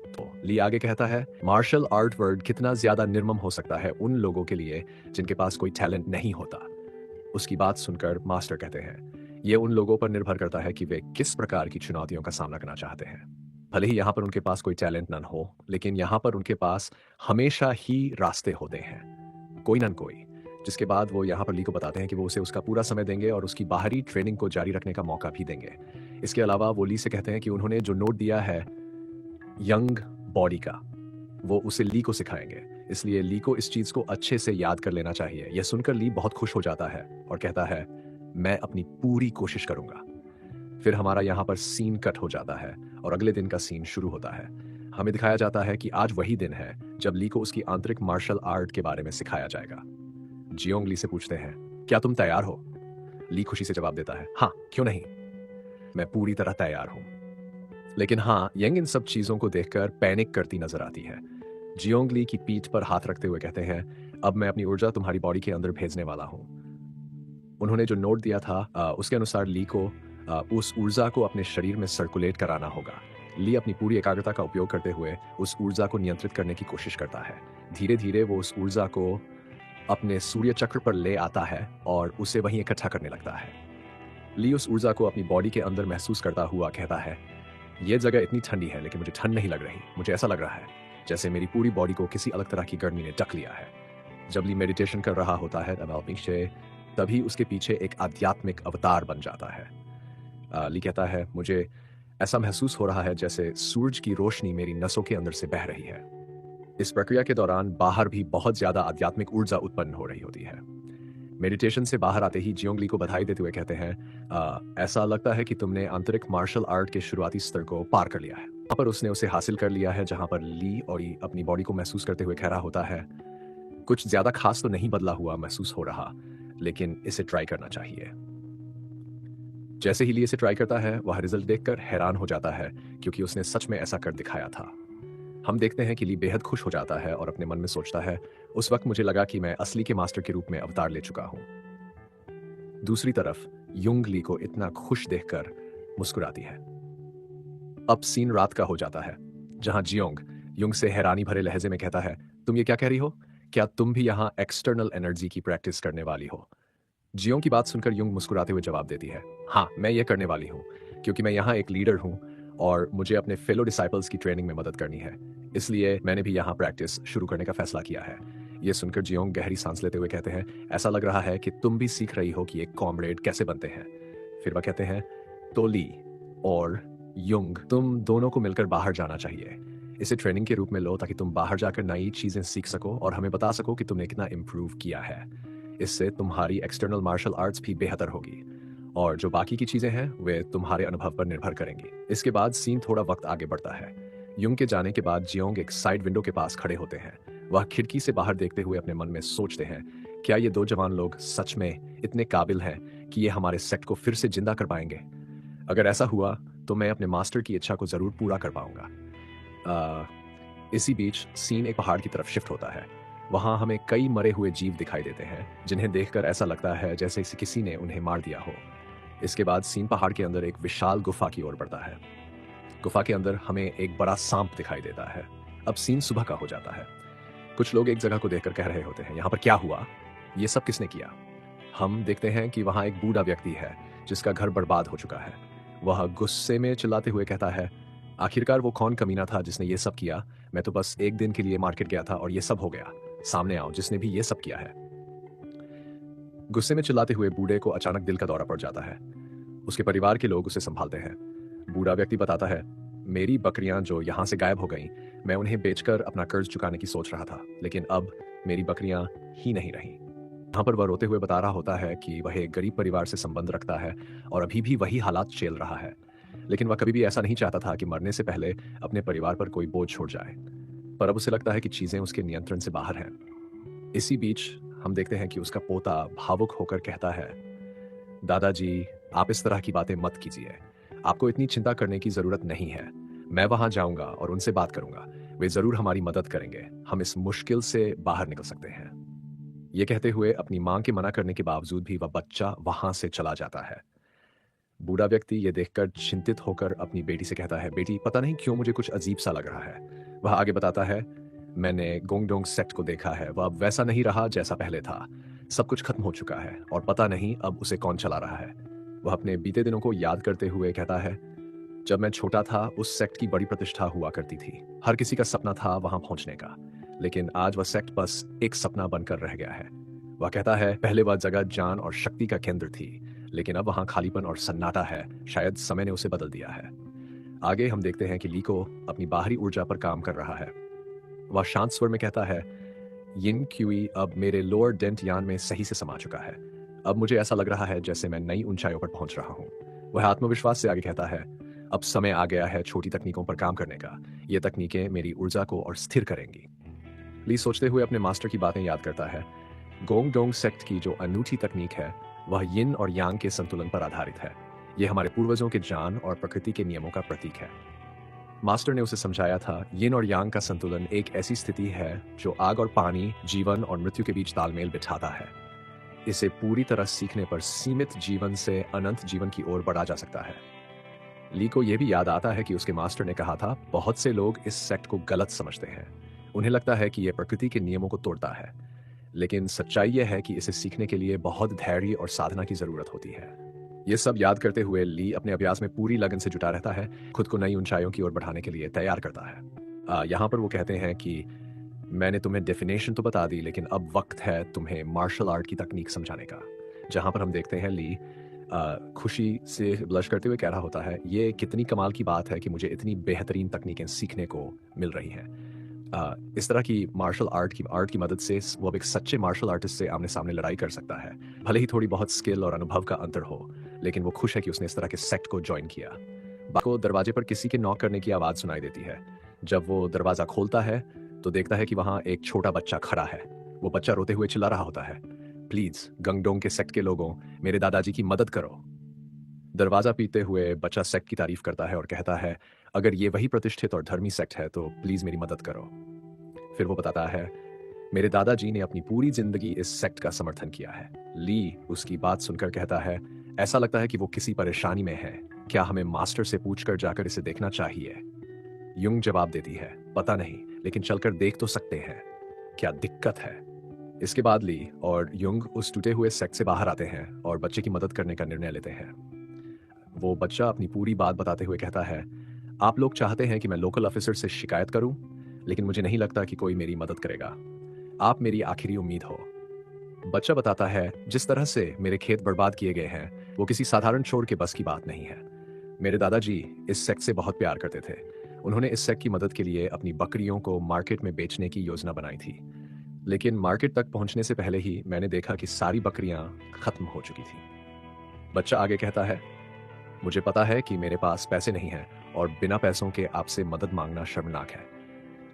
तो ली आगे कहता है, मार्शल आर्ट वर्ल्ड कितना ज्यादा निर्मम हो सकता है उन लोगों के लिए जिनके पास कोई टैलेंट नहीं होता। उसकी बात सुनकर मास्टर कहते हैं, यह उन लोगों पर निर्भर करता है कि वे किस प्रकार की चुनौतियों का सामना करना चाहते हैं। भले ही यहाँ पर उनके पास कोई टैलेंट न हो, लेकिन यहाँ पर उनके पास हमेशा ही रास्ते होते हैं, कोई न कोई। जिसके बाद वो यहाँ पर ली को बताते हैं कि वो उसे उसका पूरा समय देंगे और उसकी बाहरी ट्रेनिंग को जारी रखने का मौका भी देंगे। इसके अलावा वो ली से कहते हैं कि उन्होंने जो नोट दिया है यंग बॉडी का, वो उसे ली को सिखाएंगे, इसलिए ली को इस चीज को अच्छे से याद कर लेना चाहिए। यह सुनकर ली बहुत खुश हो जाता है और कहता है, मैं अपनी पूरी कोशिश करूंगा। फिर हमारा यहाँ पर सीन कट हो जाता है और अगले दिन का सीन शुरू होता है। हमें दिखाया जाता है कि आज वही दिन है जब ली को उसकी आंतरिक मार्शल आर्ट के बारे में सिखाया जाएगा। जियोंग ली से पूछते हैं, क्या तुम तैयार हो? ली खुशी से जवाब देता है, हाँ, क्यों नहीं, मैं पूरी तरह तैयार हूं। लेकिन हाँ, यंग इन सब चीजों को देखकर पैनिक करती नजर आती है। जियोंग ली की पीठ पर हाथ रखते हुए कहते हैं, अब मैं अपनी ऊर्जा तुम्हारी बॉडी के अंदर भेजने वाला हूं। उन्होंने जो नोट दिया था उसके अनुसार ली को उस ऊर्जा को अपने शरीर में सर्कुलेट कराना होगा। ली अपनी पूरी एकाग्रता का उपयोग करते हुए उस ऊर्जा को नियंत्रित करने की कोशिश करता है। धीरे धीरे वो उस ऊर्जा को अपने सूर्य चक्र पर ले आता है और उसे वहीं इकट्ठा करने लगता है। ली उस ऊर्जा को अपनी बॉडी के अंदर महसूस करता हुआ कहता है, यह जगह इतनी ठंडी है लेकिन मुझे ठंड नहीं लग रही। मुझे ऐसा लग रहा है जैसे मेरी पूरी बॉडी को किसी अलग तरह की गर्मी ने ढक लिया है। जब ली मेडिटेशन कर रहा होता है तभी उसके पीछे एक आध्यात्मिक अवतार बन जाता है। ली कहता है, मुझे ऐसा महसूस हो रहा है जैसे सूरज की रोशनी मेरी नसों के अंदर से बह रही है। इस प्रक्रिया के दौरान बाहर भी बहुत ज्यादा आध्यात्मिक ऊर्जा उत्पन्न हो रही होती है। मेडिटेशन से बाहर आते ही जियोंग ली को बधाई देते हुए कहते हैं, ऐसा लगता है कि तुमने आंतरिक मार्शल आर्ट के शुरुआती स्तर को पार कर लिया है। वहां पर उसने उसे हासिल कर लिया है जहां पर ली और अपनी बॉडी को महसूस करते हुए कह रहा होता है, कुछ ज्यादा खास तो नहीं बदला हुआ महसूस हो रहा, लेकिन इसे ट्राई करना चाहिए। जैसे ही ली इसे ट्राई करता है, वह रिजल्ट देखकर हैरान हो जाता है क्योंकि उसने सच में ऐसा कर दिखाया था। हम देखते हैं कि ली बेहद खुश हो जाता है और अपने मन में सोचता है, उस वक्त मुझे लगा कि मैं असली के मास्टर के रूप में अवतार ले चुका हूं। दूसरी तरफ युंग ली को इतना खुश देखकर मुस्कुराती है। अब सीन रात का हो जाता है जहां जियोंग युंग से हैरानी भरे लहजे में कहता है, तुम ये क्या कह रही हो? क्या तुम भी यहाँ एक्सटर्नल एनर्जी की प्रैक्टिस करने वाली हो? जियोंग की बात सुनकर युंग मुस्कुराते हुए जवाब देती है, हाँ, मैं ये करने वाली हूँ क्योंकि मैं यहाँ एक लीडर हूँ और मुझे अपने फेलो डिसाइपल्स की ट्रेनिंग में मदद करनी है, इसलिए मैंने भी यहाँ प्रैक्टिस शुरू करने का फैसला किया है। ये सुनकर जियोंग गहरी सांस लेते हुए कहते हैं, ऐसा लग रहा है कि तुम भी सीख रही हो कि एक कॉमरेड कैसे बनते हैं। फिर वह कहते हैं, तो ली और युंग, तुम दोनों को मिलकर बाहर जाना चाहिए। इसे ट्रेनिंग के रूप में लो ताकि तुम बाहर जाकर नई चीजें सीख सको और हमें बता सको कि तुमने कितना इम्प्रूव किया है। इससे तुम्हारी एक्सटर्नल मार्शल आर्ट्स भी बेहतर होगी और जो बाकी की चीजें हैं वे तुम्हारे अनुभव पर निर्भर करेंगी। इसके बाद सीन थोड़ा वक्त आगे बढ़ता है। युंग के जाने के बाद जियोंग एक साइड विंडो के पास खड़े होते हैं। वह खिड़की से बाहर देखते हुए अपने मन में सोचते हैं, क्या ये दो जवान लोग सच में इतने काबिल हैं कि ये हमारे सेट को फिर से जिंदा कर पाएंगे? अगर ऐसा हुआ तो मैं अपने मास्टर की इच्छा को जरूर पूरा कर पाऊंगा। इसी बीच सीन एक पहाड़ की तरफ शिफ्ट होता है। वहां हमें कई मरे हुए जीव दिखाई देते हैं जिन्हें देखकर ऐसा लगता है जैसे किसी ने उन्हें मार दिया हो। इसके बाद सीन पहाड़ के अंदर एक विशाल गुफा की ओर बढ़ता है। गुफा के अंदर हमें एक बड़ा सांप दिखाई देता है। अब सीन सुबह का हो जाता है। कुछ लोग एक जगह को देखकर कह रहे होते हैं, यहाँ पर क्या हुआ? ये सब किसने किया? हम देखते हैं कि वहां एक बूढ़ा व्यक्ति है जिसका घर बर्बाद हो चुका है। वह गुस्से में चिल्लाते हुए कहता है, आखिरकार वो कौन कमीना था जिसने ये सब किया? मैं तो बस एक दिन के लिए मार्केट गया था और ये सब हो गया। सामने आओ जिसने भी ये सब किया है। गुस्से में चिल्लाते हुए बूढ़े को अचानक दिल का दौरा पड़ जाता है। उसके परिवार के लोग उसे संभालते हैं। बूढ़ा व्यक्ति बताता है, मेरी बकरियां जो यहाँ से गायब हो गईं, मैं उन्हें बेचकर अपना कर्ज चुकाने की सोच रहा था, लेकिन अब मेरी बकरियां ही नहीं रहीं। यहाँ पर वह रोते हुए बता रहा होता है कि वह एक गरीब परिवार से संबंध रखता है और अभी भी वही हालात झेल रहा है। लेकिन वह कभी भी ऐसा नहीं चाहता था कि मरने से पहले अपने परिवार पर कोई बोझ छोड़ जाए। पर अब उसे लगता है कि चीजें उसके नियंत्रण से बाहर हैं। इसी बीच हम देखते हैं कि उसका पोता भावुक होकर कहता है, दादाजी, आप इस तरह की बातें मत कीजिए। आपको इतनी चिंता करने की जरूरत नहीं है। मैं वहां जाऊंगा और उनसे बात करूंगा। वे जरूर हमारी मदद करेंगे। हम इस मुश्किल से बाहर निकल सकते हैं। ये कहते हुए अपनी मां के मना करने के बावजूद भी वह बच्चा वहां से चला जाता है। बूढ़ा व्यक्ति ये देखकर चिंतित होकर अपनी बेटी से कहता है, बेटी, पता नहीं क्यों मुझे कुछ अजीब सा लग रहा है। वह आगे बताता है, मैंने गोंगडोंग सेक्ट को देखा है। वह अब वैसा नहीं रहा जैसा पहले था। सब कुछ खत्म हो चुका है और पता नहीं अब उसे कौन चला रहा है। वह अपने बीते दिनों को याद करते हुए कहता है, जब मैं छोटा था उस सेक्ट की बड़ी प्रतिष्ठा हुआ करती थी। हर किसी का सपना था वहां पहुंचने का, लेकिन आज वह सेक्ट बस एक सपना बनकर रह गया है। वह कहता है, पहले वह जगह जान और शक्ति का केंद्र थी, लेकिन अब वहां खालीपन और सन्नाटा है। शायद समय ने उसे बदल दिया है। आगे हम देखते हैं कि ली को अपनी बाहरी ऊर्जा पर काम कर रहा है। वह शांत स्वर में कहता है, यिन क्यूई अब मेरे लोअर डेंट यान में सही से समा चुका है। अब मुझे ऐसा लग रहा है जैसे मैं नई ऊंचाइयों पर पहुंच रहा हूं। वह आत्मविश्वास से आगे कहता है, अब समय आ गया है छोटी तकनीकों पर काम करने का। ये तकनीकें मेरी ऊर्जा को और स्थिर करेंगी। ली सोचते हुए अपने मास्टर की बातें याद करता है। गोंगडोंग सेक्ट की जो अनूठी तकनीक है वह यिन और यांग के संतुलन पर आधारित है। यह हमारे पूर्वजों के जान और प्रकृति के नियमों का प्रतीक है। मास्टर ने उसे समझाया था, यिन और यांग का संतुलन एक ऐसी स्थिति है जो आग और पानी, जीवन और मृत्यु के बीच तालमेल बिठाता है। इसे पूरी तरह सीखने पर सीमित जीवन से अनंत जीवन की ओर बढ़ा जा सकता है। ली को यह भी याद आता है कि उसके मास्टर ने कहा था, बहुत से लोग इस सेक्ट को गलत समझते हैं। उन्हें लगता है कि यह प्रकृति के नियमों को तोड़ता है, लेकिन सच्चाई यह है कि इसे सीखने के लिए बहुत धैर्य और साधना की जरूरत होती है। ये सब याद करते हुए ली अपने अभ्यास में पूरी लगन से जुटा रहता है, खुद को नई ऊंचाइयों की ओर बढ़ाने के लिए तैयार करता है। यहाँ पर वो कहते हैं कि मैंने तुम्हें डेफिनेशन तो बता दी, लेकिन अब वक्त है तुम्हें मार्शल आर्ट की तकनीक समझाने का। जहाँ पर हम देखते हैं ली खुशी से ब्लश करते हुए कह रहा होता है, ये कितनी कमाल की बात है कि मुझे इतनी बेहतरीन तकनीकें सीखने को मिल रही हैं। इस तरह की मार्शल आर्ट की मदद से वो अब एक सच्चे मार्शल आर्टिस्ट से आमने सामने लड़ाई कर सकता है। भले ही थोड़ी बहुत स्किल और अनुभव का अंतर हो, लेकिन वो खुश है कि उसने इस तरह के सेक्ट को ज्वाइन किया। को दरवाजे पर किसी के नॉक करने की आवाज सुनाई देती है। जब वो दरवाजा खोलता है तो देखता है कि वहां एक छोटा बच्चा खड़ा है। वो बच्चा रोते हुए चिल्ला रहा होता है, प्लीज गंगडोंग के सेक्ट के लोगों, मेरे दादाजी की मदद करो। दरवाजा पीटते हुए बच्चा सेक्ट की तारीफ करता है और कहता है, अगर ये वही प्रतिष्ठित और धर्मी सेक्ट है तो प्लीज मेरी मदद करो। फिर वो बताता है, मेरे दादाजी ने अपनी पूरी जिंदगी इस सेक्ट का समर्थन किया है। ली उसकी बात सुनकर कहता है, ऐसा लगता है कि वो किसी परेशानी में है। क्या हमें मास्टर से पूछकर जाकर इसे देखना चाहिए? युंग जवाब देती है, पता नहीं, लेकिन चलकर देख तो सकते हैं। क्या दिक्कत है? इसके बाद ली और युंग उस टूटे हुए सेक्ट से बाहर आते हैं और बच्चे की मदद करने का निर्णय लेते हैं। वो बच्चा अपनी पूरी बात बताते हुए कहता है, आप लोग चाहते हैं कि मैं लोकल ऑफिसर से शिकायत करूं, लेकिन मुझे नहीं लगता कि कोई मेरी मदद करेगा। आप मेरी आखिरी उम्मीद हो। बच्चा बताता है, जिस तरह से मेरे खेत बर्बाद किए गए हैं वो किसी साधारण चोर के बस की बात नहीं है। मेरे दादाजी इस सेक्ट से बहुत प्यार करते थे। उन्होंने इस सेक्ट की मदद के लिए अपनी बकरियों को मार्केट में बेचने की योजना बनाई थी, लेकिन मार्केट तक पहुंचने से पहले ही मैंने देखा कि सारी बकरियां खत्म हो चुकी थी। बच्चा आगे कहता है, मुझे पता है कि मेरे पास पैसे नहीं हैं और बिना पैसों के आपसे मदद मांगना शर्मनाक है,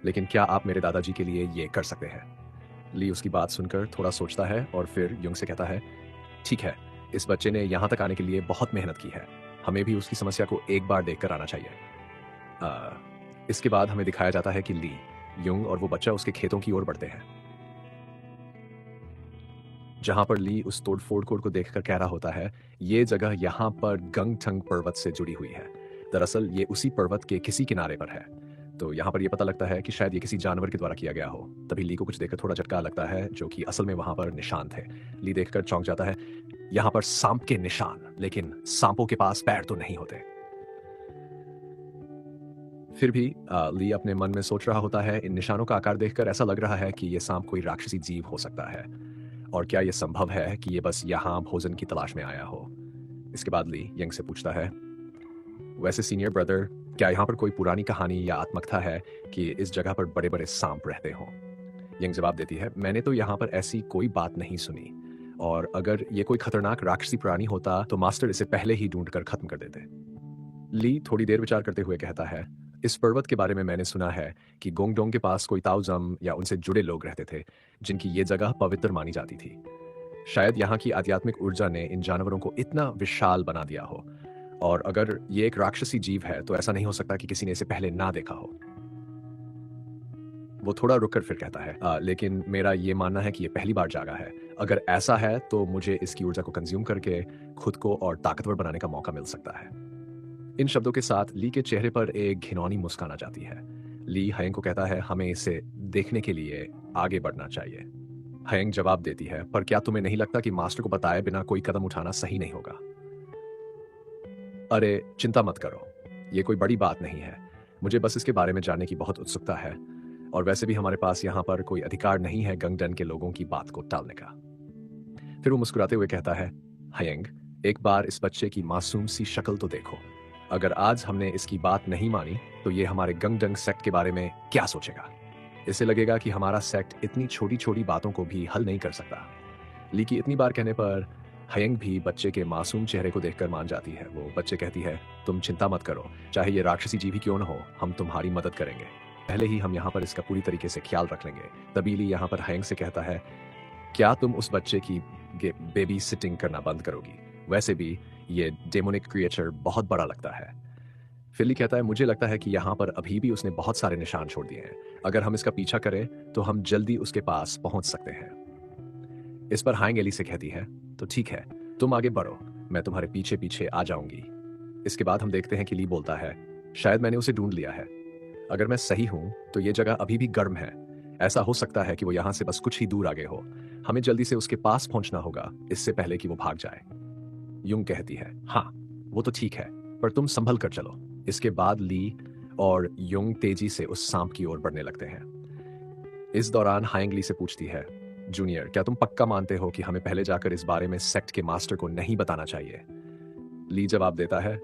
लेकिन क्या आप मेरे दादाजी के लिए ये कर सकते हैं? ली उसकी बात सुनकर थोड़ा सोचता है और फिर युंग से कहता है, ठीक है, इस बच्चे ने यहां तक आने के लिए बहुत मेहनत की है। हमें भी उसकी समस्या को एक बार देखकर आना चाहिए। इसके बाद हमें दिखाया जाता है कि ली, युंग और वो बच्चा उसके खेतों की ओर बढ़ते हैं, जहां पर ली उस तोड़फोड़ कोड को देखकर कह रहा होता है, ये जगह यहां पर गंगथंग पर्वत से जुड़ी हुई है। दरअसल ये उसी पर्वत के किसी किनारे पर है। तो यहाँ पर यह पता लगता है कि शायद ये किसी जानवर के द्वारा किया गया हो। तभी ली को कुछ देखकर थोड़ा झटका लगता है, जो कि असल में वहां पर निशान थे। ली देखकर चौंक जाता है, यहाँ पर सांप के निशान, लेकिन सांपों के पास पैर तो नहीं होते। फिर भी ली अपने मन में सोच रहा होता है, इन निशानों का आकार देखकर ऐसा लग रहा है कि यह सांप कोई राक्षसी जीव हो सकता है, और क्या यह संभव है कि यह बस यहाँ भोजन की तलाश में आया हो? इसके बाद ली यंग से पूछता है, वैसे सीनियर ब्रदर, क्या यहाँ पर कोई पुरानी कहानी या आत्मकथा है कि इस जगह पर बड़े बड़े सांप रहते हों? यंग जवाब देती है, मैंने तो यहाँ पर ऐसी कोई बात नहीं सुनी, और अगर ये कोई खतरनाक राक्षसी प्राणी होता तो मास्टर इसे पहले ही ढूंढ कर खत्म कर देते। ली थोड़ी देर विचार करते हुए कहता है, इस पर्वत के बारे में मैंने सुना है कि गोंगडोंग के पास कोई ताओजम या उनसे जुड़े लोग रहते थे जिनकी ये जगह पवित्र मानी जाती थी। शायद यहाँ की आध्यात्मिक ऊर्जा ने इन जानवरों को इतना विशाल बना दिया हो, और अगर ये एक राक्षसी जीव है तो ऐसा नहीं हो सकता कि किसी ने इसे पहले ना देखा हो। वो थोड़ा रुककर फिर कहता है, लेकिन मेरा ये मानना है कि ये पहली बार जागा है। अगर ऐसा है तो मुझे इसकी ऊर्जा को कंज्यूम करके खुद को और ताकतवर बनाने का मौका मिल सकता है। इन शब्दों के साथ ली के चेहरे पर एक घिनौनी मुस्कान आ जाती है। ली हयंग को कहता है, हमें इसे देखने के लिए आगे बढ़ना चाहिए। हयंग जवाब देती है, पर क्या तुम्हें नहीं लगता कि मास्टर को बताए बिना कोई कदम उठाना सही नहीं होगा? अरे चिंता मत करो, ये कोई बड़ी बात नहीं है। मुझे बस इसके बारे में जानने की बहुत उत्सुकता है, और वैसे भी हमारे पास यहाँ पर कोई अधिकार नहीं है गंगडन के लोगों की बात को टालने का। फिर वो मुस्कुराते हुए कहता है, हयंग, एक बार इस बच्चे की मासूम सी शक्ल तो देखो। अगर आज हमने इसकी बात नहीं मानी तो ये हमारे गंगडंग सेक्ट के बारे में क्या सोचेगा? इसे लगेगा कि हमारा सेक्ट इतनी छोटी छोटी बातों को भी हल नहीं कर सकता। ली की इतनी बार कहने पर हयंग भी बच्चे के मासूम चेहरे को देखकर मान जाती है। वो बच्चे कहती है, तुम चिंता मत करो, चाहे ये राक्षसी जीव ही क्यों न हो, हम तुम्हारी मदद करेंगे। पहले ही हम यहाँ पर इसका पूरी तरीके से ख्याल रख लेंगे। तभी ली यहाँ पर हयंग से कहता है, क्या तुम उस बच्चे की बेबी सिटिंग करना बंद करोगी? वैसे भी ये डेमोनिक क्रिएचर बहुत बड़ा लगता है। फिल्ली कहता है, मुझे लगता है कि यहाँ पर अभी भी उसने बहुत सारे निशान छोड़ दिए हैं। अगर हम इसका पीछा करें तो हम जल्दी उसके पास पहुंच सकते हैं। इस पर हाइंग एली से कहती है, तो ठीक है, तुम आगे बढ़ो, मैं तुम्हारे पीछे पीछे आ जाऊंगी। इसके बाद हम देखते हैं कि ली बोलता है, शायद मैंने उसे ढूंढ लिया है। अगर मैं सही हूं तो ये जगह अभी भी गर्म है। ऐसा हो सकता है कि वो यहाँ से बस कुछ ही दूर आगे हो। हमें जल्दी से उसके पास पहुंचना होगा, इससे पहले कि वो भाग जाए। युंग कहती है, हाँ वो तो ठीक है, पर तुम संभल कर चलो। इसके बाद ली और युंग तेजी से उस सांप की ओर बढ़ने लगते हैं। इस दौरान हाइंग ली से पूछती है, जूनियर, क्या तुम पक्का मानते हो कि हमें पहले जाकर इस बारे में सेक्ट के मास्टर को नहीं बताना चाहिए? ली जवाब देता है,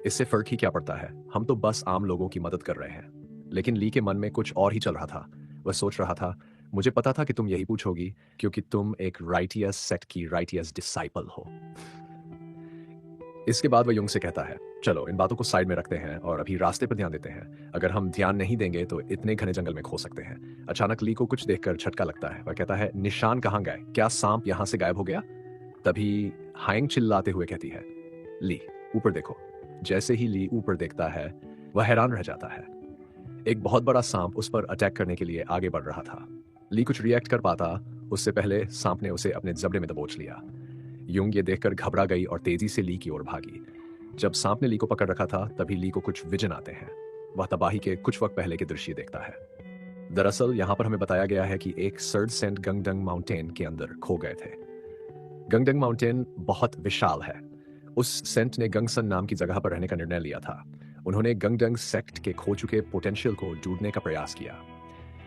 इससे फर्क ही क्या पड़ता है, हम तो बस आम लोगों की मदद कर रहे हैं। लेकिन ली के मन में कुछ और ही चल रहा था। वह सोच रहा था, मुझे पता था कि तुम यही पूछोगी, क्योंकि तुम एक राइटियस सेक्ट की राइटियस डिसाइपल हो। इसके बाद वह युंग से कहता है, चलो इन बातों को साइड में रखते हैं और अभी रास्ते पर ध्यान देते हैं। अगर हम ध्यान नहीं देंगे तो इतने घने जंगल में खो सकते हैं। अचानक ली को कुछ देखकर झटका लगता है। वह कहता है, निशान कहाँ गए? क्या सांप यहाँ से गायब हो गया? तभी हाइंग चिल्लाते हुए कहती है, ली ऊपर देखो। जैसे ही ली ऊपर देखता है वह हैरान रह जाता है। एक बहुत बड़ा सांप उस पर अटैक करने के लिए आगे बढ़ रहा था। ली कुछ रिएक्ट कर पाता उससे पहले सांप ने उसे अपने जबड़े में दबोच लिया। युंग ये देखकर घबरा गई और तेजी से ली की ओर भागी। जब सांप ने ली को पकड़ रखा था तभी ली को कुछ विजन आते हैं। वह तबाही के कुछ वक्त पहले के दृश्य देखता है। दरअसल यहाँ पर हमें बताया गया है कि एक सर्ड सेंट गंगडंग माउंटेन के अंदर खो गए थे। गंगडंग माउंटेन बहुत विशाल है। उस सेंट ने गंगसन नाम की जगह पर रहने का निर्णय लिया था। उन्होंने गंगडंग सेक्ट के खो चुके पोटेंशियल को ढूंढने का प्रयास किया।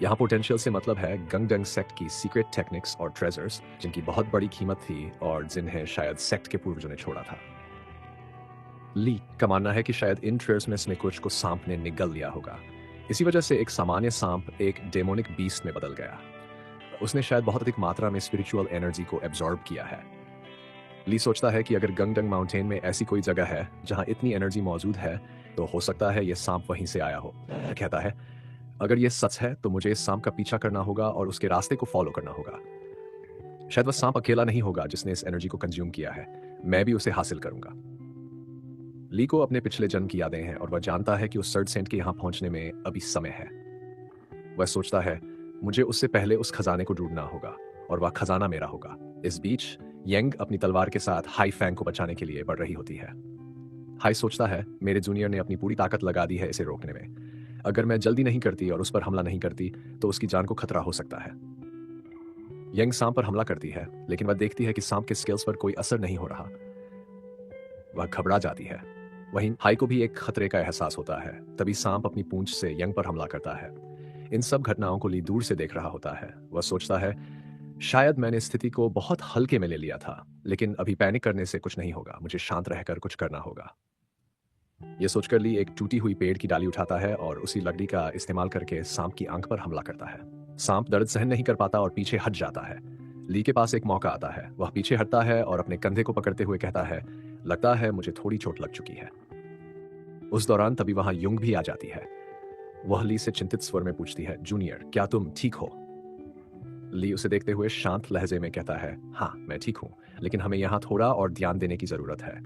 यहाँ पोटेंशियल से मतलब है गंगडंग सेक्ट की सीक्रेट टेक्निक्स और ट्रेजर्स, जिनकी बहुत बड़ी कीमत थी और जिन्हें शायद सेक्ट के पूर्वजों ने छोड़ा था। ली का मानना है कि शायद इन ट्रेजर्स में कुछ को सांप ने निगल लिया होगा। इसी वजह से एक सामान्य सांप एक डेमोनिक बीस्ट में बदल गया। उसने शायद बहुत अधिक मात्रा में स्पिरिचुअल एनर्जी को एब्जॉर्ब किया है। ली सोचता है कि अगर गंगडंग माउंटेन में ऐसी कोई जगह है जहां इतनी एनर्जी मौजूद है तो हो सकता है यह सांप वहीं से आया हो। कहता है, अगर यह सच है तो मुझे इस सांप का पीछा करना होगा और उसके रास्ते को फॉलो करना होगा। शायद वह सांप अकेला नहीं होगा जिसने इस एनर्जी को कंज्यूम किया है। मैं भी उसे हासिल करूंगा। ली को अपने पिछले जन्म की यादें हैं और वह जानता है कि उस सर्ड सेंट के यहां पहुंचने में अभी समय है। वह सोचता है, मुझे उससे पहले उस खजाने को ढूंढना होगा और वह खजाना मेरा होगा। इस बीच यंग अपनी तलवार के साथ हाई फैंग को बचाने के लिए बढ़ रही होती है। हाई सोचता है, मेरे जूनियर ने अपनी पूरी ताकत लगा दी है इसे रोकने में। अगर मैं जल्दी नहीं करती और उस पर हमला नहीं करती तो उसकी जान को खतरा हो सकता है। यंग सांप पर हमला करती है, लेकिन वह देखती है कि सांप के स्किल्स पर कोई असर नहीं हो रहा। वह घबरा जाती है। वहीं हाई को भी एक खतरे का एहसास होता है। तभी सांप अपनी पूंछ से यंग पर हमला करता है। इन सब घटनाओं को ली दूर से देख रहा होता है। वह सोचता है, शायद मैंने स्थिति को बहुत हल्के में ले लिया था, लेकिन अभी पैनिक करने से कुछ नहीं होगा। मुझे शांत रहकर कुछ करना होगा। ये सोचकर ली एक टूटी हुई पेड़ की डाली उठाता है और उसी लकड़ी का इस्तेमाल करके सांप की आंख पर हमला करता है। सांप दर्द सहन नहीं कर पाता और पीछे हट जाता है। ली के पास एक मौका आता है, वह पीछे हटता है और अपने कंधे को पकड़ते हुए कहता है, लगता है मुझे थोड़ी चोट लग चुकी है। उस दौरान तभी वहां युंग भी आ जाती है। वह ली से चिंतित स्वर में पूछती है, जूनियर क्या तुम ठीक हो? ली उसे देखते हुए शांत लहजे में कहता है, हाँ मैं ठीक हूं, लेकिन हमें यहाँ थोड़ा और ध्यान देने की जरूरत है।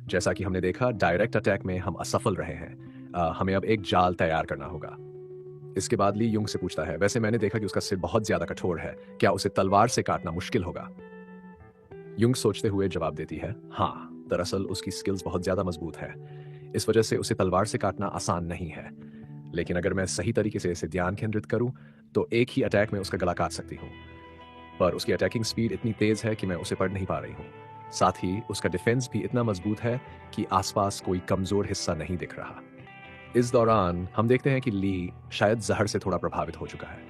जैसा कि हमने देखा डायरेक्ट अटैक में हम असफल रहे हैं, हमें अब एक जाल तैयार करना होगा। इसके बाद ली युंग से पूछता है, वैसे मैंने देखा कि उसका सिर बहुत ज्यादा कठोर है, क्या उसे तलवार से काटना मुश्किल होगा? युंग सोचते हुए जवाब देती है, हाँ दरअसल उसकी स्किल्स बहुत ज्यादा मजबूत है, इस वजह से उसे तलवार से काटना आसान नहीं है, लेकिन अगर मैं सही तरीके से इसे ध्यान केंद्रित करूं तो एक ही अटैक में उसका गला काट सकती हूँ। पर उसकी अटैकिंग स्पीड इतनी तेज है कि मैं उसे पढ़ नहीं पा रही हूँ। साथ ही उसका डिफेंस भी इतना मजबूत है कि आसपास कोई कमजोर हिस्सा नहीं दिख रहा। इस दौरान हम देखते हैं कि ली शायद जहर से थोड़ा प्रभावित हो चुका है।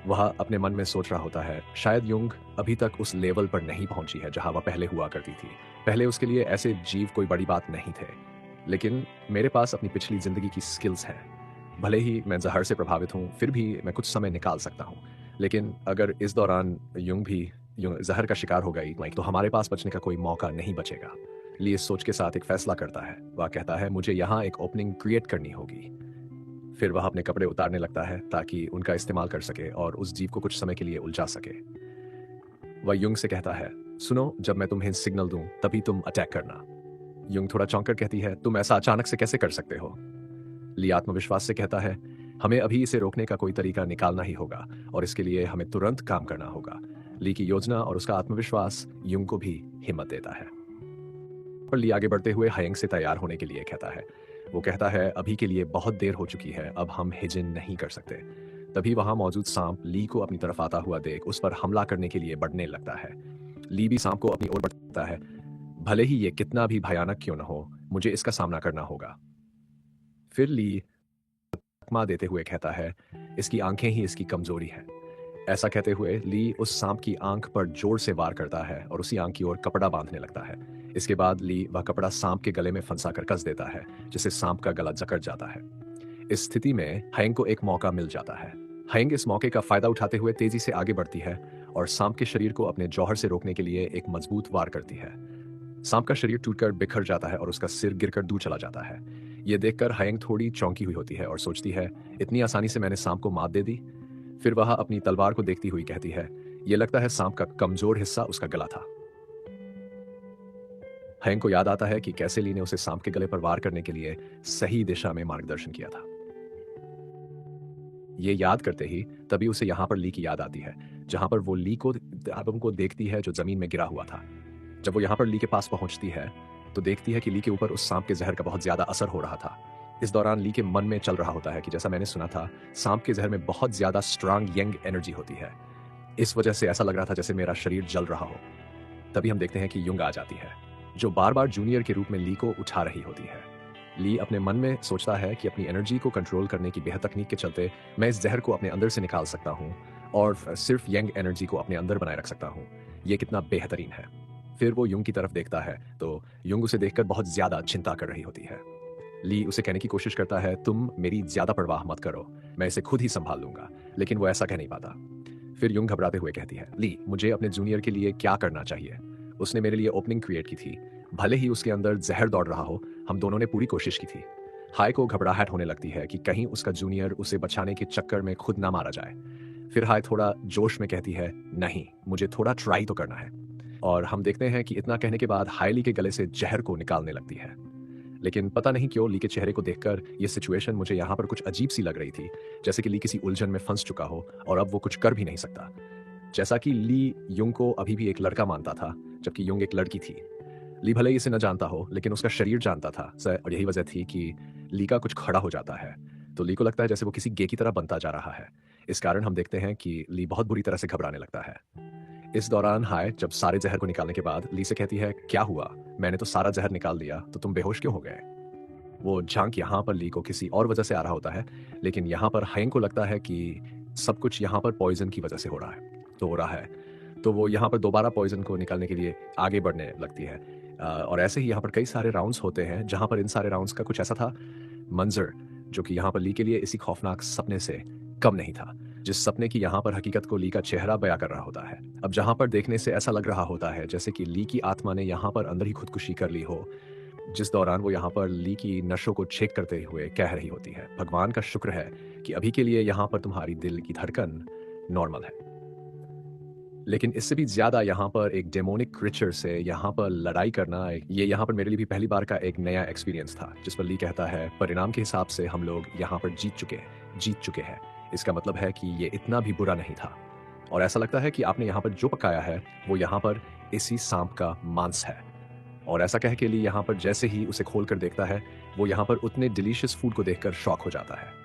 वह अपने मन में सोच रहा होता है, शायद युंग अभी तक उस लेवल पर नहीं पहुंची है जहां वह पहले हुआ करती थी। पहले उसके लिए ऐसे जीव कोई बड़ी बात नहीं थे, लेकिन मेरे पास अपनी पिछली जिंदगी की स्किल्स हैं। भले ही मैं जहर से प्रभावित हूँ, फिर भी मैं कुछ समय निकाल सकता हूँ। लेकिन अगर इस दौरान युंग भी जहर का शिकार हो गई तो हमारे पास बचने का कोई मौका नहीं बचेगा। ली इस सोच के साथ एक फैसला करता है। वह कहता है, मुझे यहाँ एक ओपनिंग क्रिएट करनी होगी। फिर वह अपने कपड़े उतारने लगता है ताकि उनका इस्तेमाल कर सके और उस जीव को कुछ समय के लिए उलझा सके। वह युंग से कहता है, सुनो, जब मैं तुम्हें सिग्नल दूं तभी तुम अटैक करना। युंग थोड़ा चौंक कर कहती है, तुम ऐसा अचानक से कैसे कर सकते हो? ली आत्मविश्वास से कहता है, हमें अभी इसे रोकने का कोई तरीका निकालना ही होगा और इसके लिए हमें तुरंत काम करना होगा। ली की योजना और उसका आत्मविश्वास युंग को भी हिम्मत देता है। पर ली आगे बढ़ते हुए हायंग से तैयार होने के लिए कहता है। वो कहता है, अभी के लिए बहुत देर हो चुकी है, अब हम हिजिन नहीं कर सकते। तभी वहां मौजूद सांप ली को अपनी तरफ आता हुआ देख उस पर हमला करने के लिए बढ़ने लगता है। ली भी सांप को अपनी ओर बढ़ता है। भले ही ये कितना भी भयानक क्यों न हो, मुझे इसका सामना करना होगा। फिर ली चकमा देते हुए कहता है, इसकी आंखें ही इसकी कमजोरी है। ऐसा कहते हुए ली उस सांप की आंख पर जोर से वार करता है और उसी आंख की ओर कपड़ा बांधने लगता है। इसके बाद ली वह कपड़ा सांप के गले में फंसा कर कस देता है, जिससे सांप का गला जकड़ जाता है। इस स्थिति में हायंग को एक मौका मिल जाता है। हायंग इस मौके का फायदा उठाते हुए तेजी से आगे बढ़ती है और सांप के शरीर को अपने जौहर से रोकने के लिए एक मजबूत वार करती है। सांप का शरीर टूटकर बिखर जाता है और उसका सिर गिरकर दूर चला जाता है। यह देखकर हायंग थोड़ी चौंकी हुई होती है और सोचती है, इतनी आसानी से मैंने सांप को मात दे दी। फिर वह अपनी तलवार को देखती हुई कहती है, यह लगता है सांप का कमजोर हिस्सा उसका गला था। हायंग को याद आता है कि कैसे ली ने उसे सांप के गले पर वार करने के लिए सही दिशा में मार्गदर्शन किया था। ये याद करते ही तभी उसे यहां पर ली की याद आती है, जहां पर वो ली को एल्बम को देखती है जो जमीन में गिरा हुआ था। जब वो यहां पर ली के पास पहुंचती है तो देखती है कि ली के ऊपर उस सांप के जहर का बहुत ज्यादा असर हो रहा था। इस दौरान ली के मन में चल रहा होता है कि जैसा मैंने सुना था, सांप के जहर में बहुत ज्यादा स्ट्रांग यंग एनर्जी होती है। इस वजह से ऐसा लग रहा था जैसे मेरा शरीर जल रहा हो। तभी हम देखते हैं कि युंग आ जाती है, जो बार बार जूनियर के रूप में ली को उठा रही होती है। ली अपने मन में सोचता है कि अपनी एनर्जी को कंट्रोल करने की बेहद तकनीक के चलते मैं इस जहर को अपने अंदर से निकाल सकता हूँ और सिर्फ यंग एनर्जी को अपने अंदर बनाए रख सकता हूँ। ये कितना बेहतरीन है। फिर वो युंग की तरफ देखता है तो युंग उसे देखकर बहुत ज्यादा चिंता कर रही होती है। ली उसे कहने की कोशिश करता है, तुम मेरी ज्यादा परवाह मत करो, मैं इसे खुद ही संभाल लूंगा, लेकिन वो ऐसा कह नहीं पाता। फिर युंग घबराते हुए कहती है, ली मुझे अपने जूनियर के लिए क्या करना चाहिए? उसने मेरे लिए ओपनिंग क्रिएट की थी, भले ही उसके अंदर जहर दौड़ रहा हो, हम दोनों ने पूरी कोशिश की थी। हाय को घबराहट होने लगती है कि कहीं उसका जूनियर उसे बचाने के चक्कर में खुद ना मारा जाए। फिर हाय थोड़ा जोश में कहती है, नहीं मुझे थोड़ा ट्राई तो करना है। और हम देखते हैं कि इतना कहने के बाद हाय ली के गले से जहर को निकालने लगती है। लेकिन पता नहीं क्यों ली के चेहरे को देखकर यह सिचुएशन मुझे यहाँ पर कुछ अजीब सी लग रही थी, जैसे कि ली किसी उलझन में फंस चुका हो और अब वो कुछ कर भी नहीं सकता। जैसा कि ली युंग को अभी भी एक लड़का मानता था, जबकि युंग एक लड़की थी। ली भले ही इसे न जानता हो, लेकिन उसका शरीर जानता था और यही वजह थी कि ली का कुछ खड़ा हो जाता है तो ली को लगता है जैसे वो किसी गे की तरह बनता जा रहा है। इस कारण हम देखते हैं कि ली बहुत बुरी तरह से घबराने लगता है। इस दौरान हाय जब सारे जहर को निकालने के बाद ली से कहती है, क्या हुआ? मैंने तो सारा जहर निकाल दिया, तो तुम बेहोश क्यों हो गए? वो झांक यहाँ पर ली को किसी और वजह से आ रहा होता है, लेकिन यहाँ पर हायंग को लगता है कि सब कुछ यहाँ पर पॉइजन की वजह से हो रहा है। तो वो यहाँ पर दोबारा पॉइजन को निकालने के लिए आगे बढ़ने लगती है। और ऐसे ही यहाँ पर कई सारे राउंड्स होते हैं जहाँ पर इन सारे राउंड्स का कुछ ऐसा था मंजर जो कि यहाँ पर ली के लिए इसी खौफनाक सपने से कम नहीं था, जिस सपने की यहाँ पर हकीकत को ली का चेहरा बयां कर रहा होता है। अब जहाँ पर देखने से ऐसा लग रहा होता है जैसे कि ली की आत्मा ने यहाँ पर अंदर ही खुदकुशी कर ली हो, जिस दौरान वो यहाँ पर ली की नशों को चेक करते हुए कह रही होती है, भगवान का शुक्र है कि अभी के लिए यहाँ पर तुम्हारी दिल की धड़कन नॉर्मल है। लेकिन इससे भी ज्यादा यहाँ पर एक डेमोनिक क्रिएचर से यहाँ पर लड़ाई करना, ये यहाँ पर मेरे लिए भी पहली बार का एक नया एक्सपीरियंस था, जिस पर ली कहता है परिणाम के हिसाब से हम लोग यहाँ पर जीत चुके हैं। इसका मतलब है कि ये इतना भी बुरा नहीं था, और ऐसा लगता है कि आपने यहाँ पर जो पकाया है वो यहाँ पर इसी सांप का मांस है। और ऐसा कह के लिए यहाँ पर जैसे ही उसे खोल कर देखता है, वो यहाँ पर उतने डिलीशियस फूड को देखकर शॉक हो जाता है।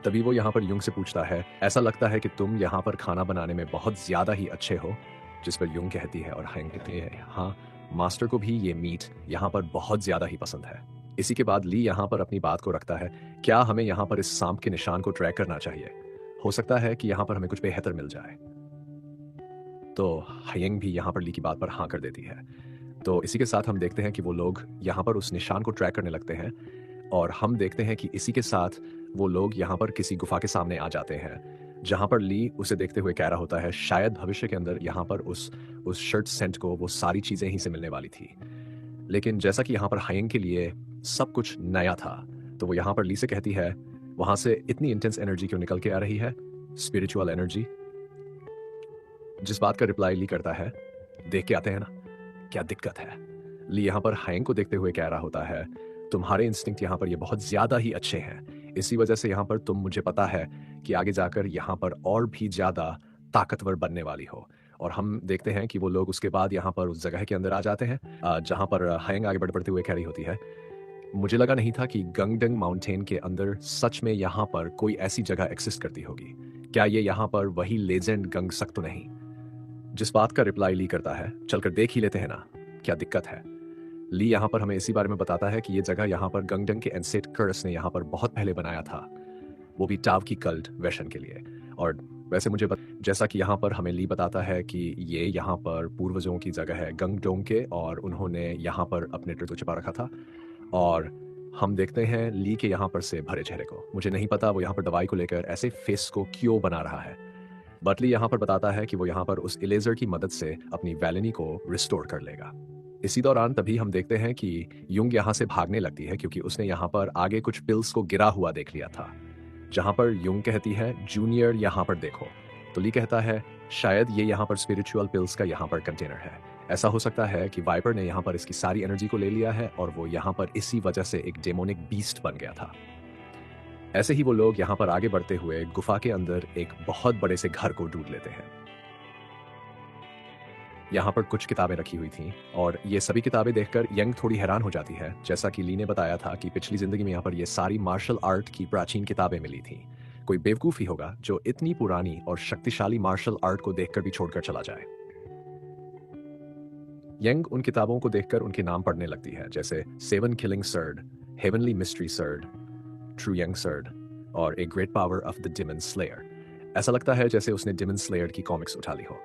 तभी वो यहाँ पर युंग से पूछता है, ऐसा लगता है कि तुम यहाँ पर खाना बनाने में बहुत ज्यादा ही अच्छे हो। जिस पर युंग कहती है और हैंग कहती है, हाँ, मास्टर को भी ये मीट यहाँ पर बहुत ज्यादा ही पसंद है। इसी के बाद ली यहाँ पर अपनी बात को रखता है, क्या हमें यहाँ पर इस सांप के निशान को ट्रैक करना चाहिए? हो सकता है कि यहाँ पर हमें कुछ बेहतर मिल जाए। तो हयंग भी यहाँ पर ली की बात पर हाँ कर देती है। तो इसी के साथ हम देखते हैं कि वो लोग यहाँ पर उस निशान को ट्रैक करने लगते हैं, और हम देखते हैं कि इसी के साथ वो लोग यहाँ पर किसी गुफा के सामने आ जाते हैं, जहाँ पर ली उसे देखते हुए कह रहा होता है शायद भविष्य के अंदर यहाँ पर उस शर्ट सेंट को वो सारी चीजें ही से मिलने वाली थी। लेकिन जैसा कि यहाँ पर हयंग के लिए सब कुछ नया था, तो वो यहाँ पर ली से कहती है, वहां से इतनी इंटेंस एनर्जी क्यों निकल के आ रही है? Spiritual energy. जिस बात का रिप्लाई ली करता है, देख के आते हैं ना, क्या दिक्कत है? ली यहाँ पर हयंग को देखते हुए कह रहा होता है, तुम्हारे इंस्टिंक्ट यहाँ पर ये बहुत ज्यादा ही अच्छे हैं, इसी वजह से यहाँ पर तुम, मुझे पता है कि आगे जाकर यहाँ पर और भी ज्यादा ताकतवर बनने वाली हो। और हम देखते हैं कि वो लोग उसके बाद यहाँ पर उस जगह के अंदर आ जाते हैं, जहाँ पर हयंग आगे बढ़ते हुए कह रही होती है, मुझे लगा नहीं था कि गंगडंग माउंटेन के अंदर सच में यहाँ पर कोई ऐसी जगह एक्सिस्ट करती होगी। क्या ये यहाँ पर वही लेजेंड गंगसक तो नहीं? जिस बात का रिप्लाई ली करता है, चलकर देख ही लेते हैं ना, क्या दिक्कत है? ली यहाँ पर हमें इसी बारे में बताता है कि ये जगह यहाँ पर गंगडंग के एंसेट कर्स ने यहाँ पर बहुत पहले बनाया था, वो भी टाव की कल्ट वेशन के लिए। और वैसे जैसा कि यहाँ पर हमें ली बताता है कि ये यहाँ पर पूर्वजों की जगह है गंगडोंग के, और उन्होंने यहाँ पर अपने ट्रिक को छिपा रखा था। और हम देखते हैं ली के यहाँ पर से भरे चेहरे को। मुझे नहीं पता वो यहाँ पर दवाई को लेकर ऐसे फेस को क्यों बना रहा है, बट ली यहाँ पर बताता है कि वो यहाँ पर उस इलेजर की मदद से अपनी वैलेनी को रिस्टोर कर लेगा। इसी दौरान तभी हम देखते हैं कि युंग यहाँ से भागने लगती है, क्योंकि उसने यहाँ पर आगे कुछ पिल्स को गिरा हुआ देख लिया था, जहाँ पर युंग कहती है, जूनियर यहाँ पर देखो। तो ली कहता है, शायद ये यहाँ पर स्पिरिचुअल पिल्स का यहाँ पर कंटेनर है। ऐसा हो सकता है कि वाइपर ने यहाँ पर इसकी सारी एनर्जी को ले लिया है और वो यहाँ पर इसी वजह से एक डेमोनिक बीस्ट बन गया था। ऐसे ही वो लोग यहाँ पर आगे बढ़ते हुए गुफा के अंदर एक बहुत बड़े से घर को ढूंढ लेते हैं। यहाँ पर कुछ किताबें रखी हुई थीं, और ये सभी किताबें देखकर यंग थोड़ी हैरान हो जाती है। जैसा कि ली ने बताया था कि पिछली जिंदगी में यहाँ पर ये सारी मार्शल आर्ट की प्राचीन किताबें मिली थीं। कोई बेवकूफ ही होगा जो इतनी पुरानी और शक्तिशाली मार्शल आर्ट को देखकर भी छोड़कर चला जाए। यंग उन किताबों को देखकर उनके नाम पढ़ने लगती है, जैसे 7 killing sword, heavenly mystery sword, true young sword और a great power of the demon slayer. ऐसा लगता है जैसे उसने डिमन स्लेयर की कॉमिक्स उठा ली हो।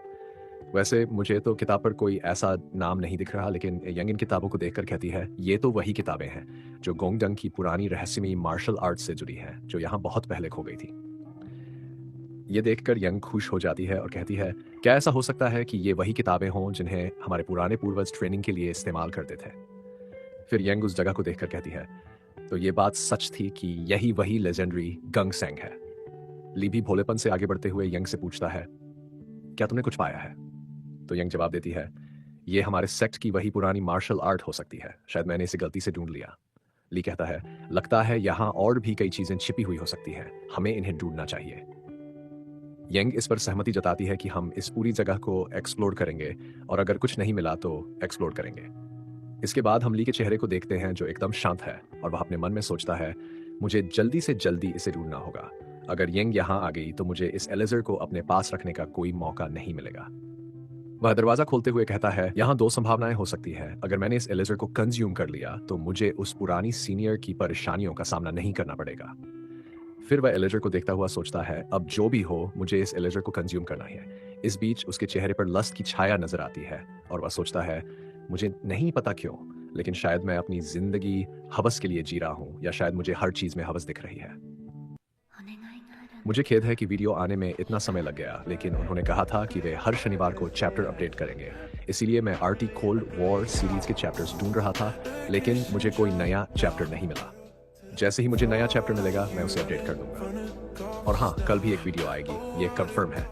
वैसे मुझे तो किताब पर कोई ऐसा नाम नहीं दिख रहा, लेकिन यंग इन किताबों को देखकर कहती है, ये तो वही किताबें हैं जो गोंगडंग की पुरानी रहस्यमयी मार्शल आर्ट से जुड़ी हैं, जो यहाँ बहुत पहले खो गई थी। ये देखकर यंग खुश हो जाती है और कहती है, क्या ऐसा हो सकता है कि ये वही किताबें हों जिन्हें हमारे पुराने पूर्वज ट्रेनिंग के लिए इस्तेमाल करते थे? फिर यंग उस जगह को देखकर कहती है, तो ये बात सच थी कि यही वही लेजेंडरी गंगसेंग है। ली भी भोलेपन से आगे बढ़ते हुए यंग से पूछता है, क्या तुमने कुछ पाया है? तो यंग जवाब देती है, ये हमारे सेक्ट की वही पुरानी मार्शल आर्ट हो सकती है, शायद मैंने इसे गलती से ढूंढ लिया। ली कहता है, लगता है यहाँ और भी कई चीजें छिपी हुई हो सकती हैं, हमें इन्हें ढूंढना चाहिए। यंग इस पर सहमति जताती है कि हम इस पूरी जगह को एक्सप्लोर करेंगे, और अगर कुछ नहीं मिला तो एक्सप्लोर करेंगे। इसके बाद हम ली के चेहरे को देखते हैं जो एकदम शांत है, और वह अपने मन में सोचता है, मुझे जल्दी से जल्दी इसे ढूंढना होगा। अगर यंग यहाँ आ गई तो मुझे इस एलेजर को अपने पास रखने का कोई मौका नहीं मिलेगा। वह दरवाजा खोलते हुए कहता है, यहाँ 2 संभावनाएं हो सकती है। अगर मैंने इस एलेजर को कंज्यूम कर लिया तो मुझे उस पुरानी सीनियर की परेशानियों का सामना नहीं करना पड़ेगा। फिर वह एलेजर को देखता हुआ सोचता है, अब जो भी हो मुझे इस एलेजर को कंज्यूम करना है। इस बीच उसके चेहरे पर लस्ट की छाया नजर आती है और वह सोचता है, मुझे नहीं पता क्यों, लेकिन शायद मैं अपनी जिंदगी हवस के लिए जी रहा हूँ, या शायद मुझे हर चीज में हवस दिख रही है। मुझे खेद है कि वीडियो आने में इतना समय लग गया, लेकिन उन्होंने कहा था कि वे हर शनिवार को चैप्टर अपडेट करेंगे। इसीलिए मैं आर्टी कोल्ड वॉर सीरीज के चैप्टर्स ढूंढ रहा था, लेकिन मुझे कोई नया चैप्टर नहीं मिला। जैसे ही मुझे नया चैप्टर मिलेगा मैं उसे अपडेट कर दूंगा। और हाँ, कल भी एक वीडियो आएगी, ये कंफर्म है।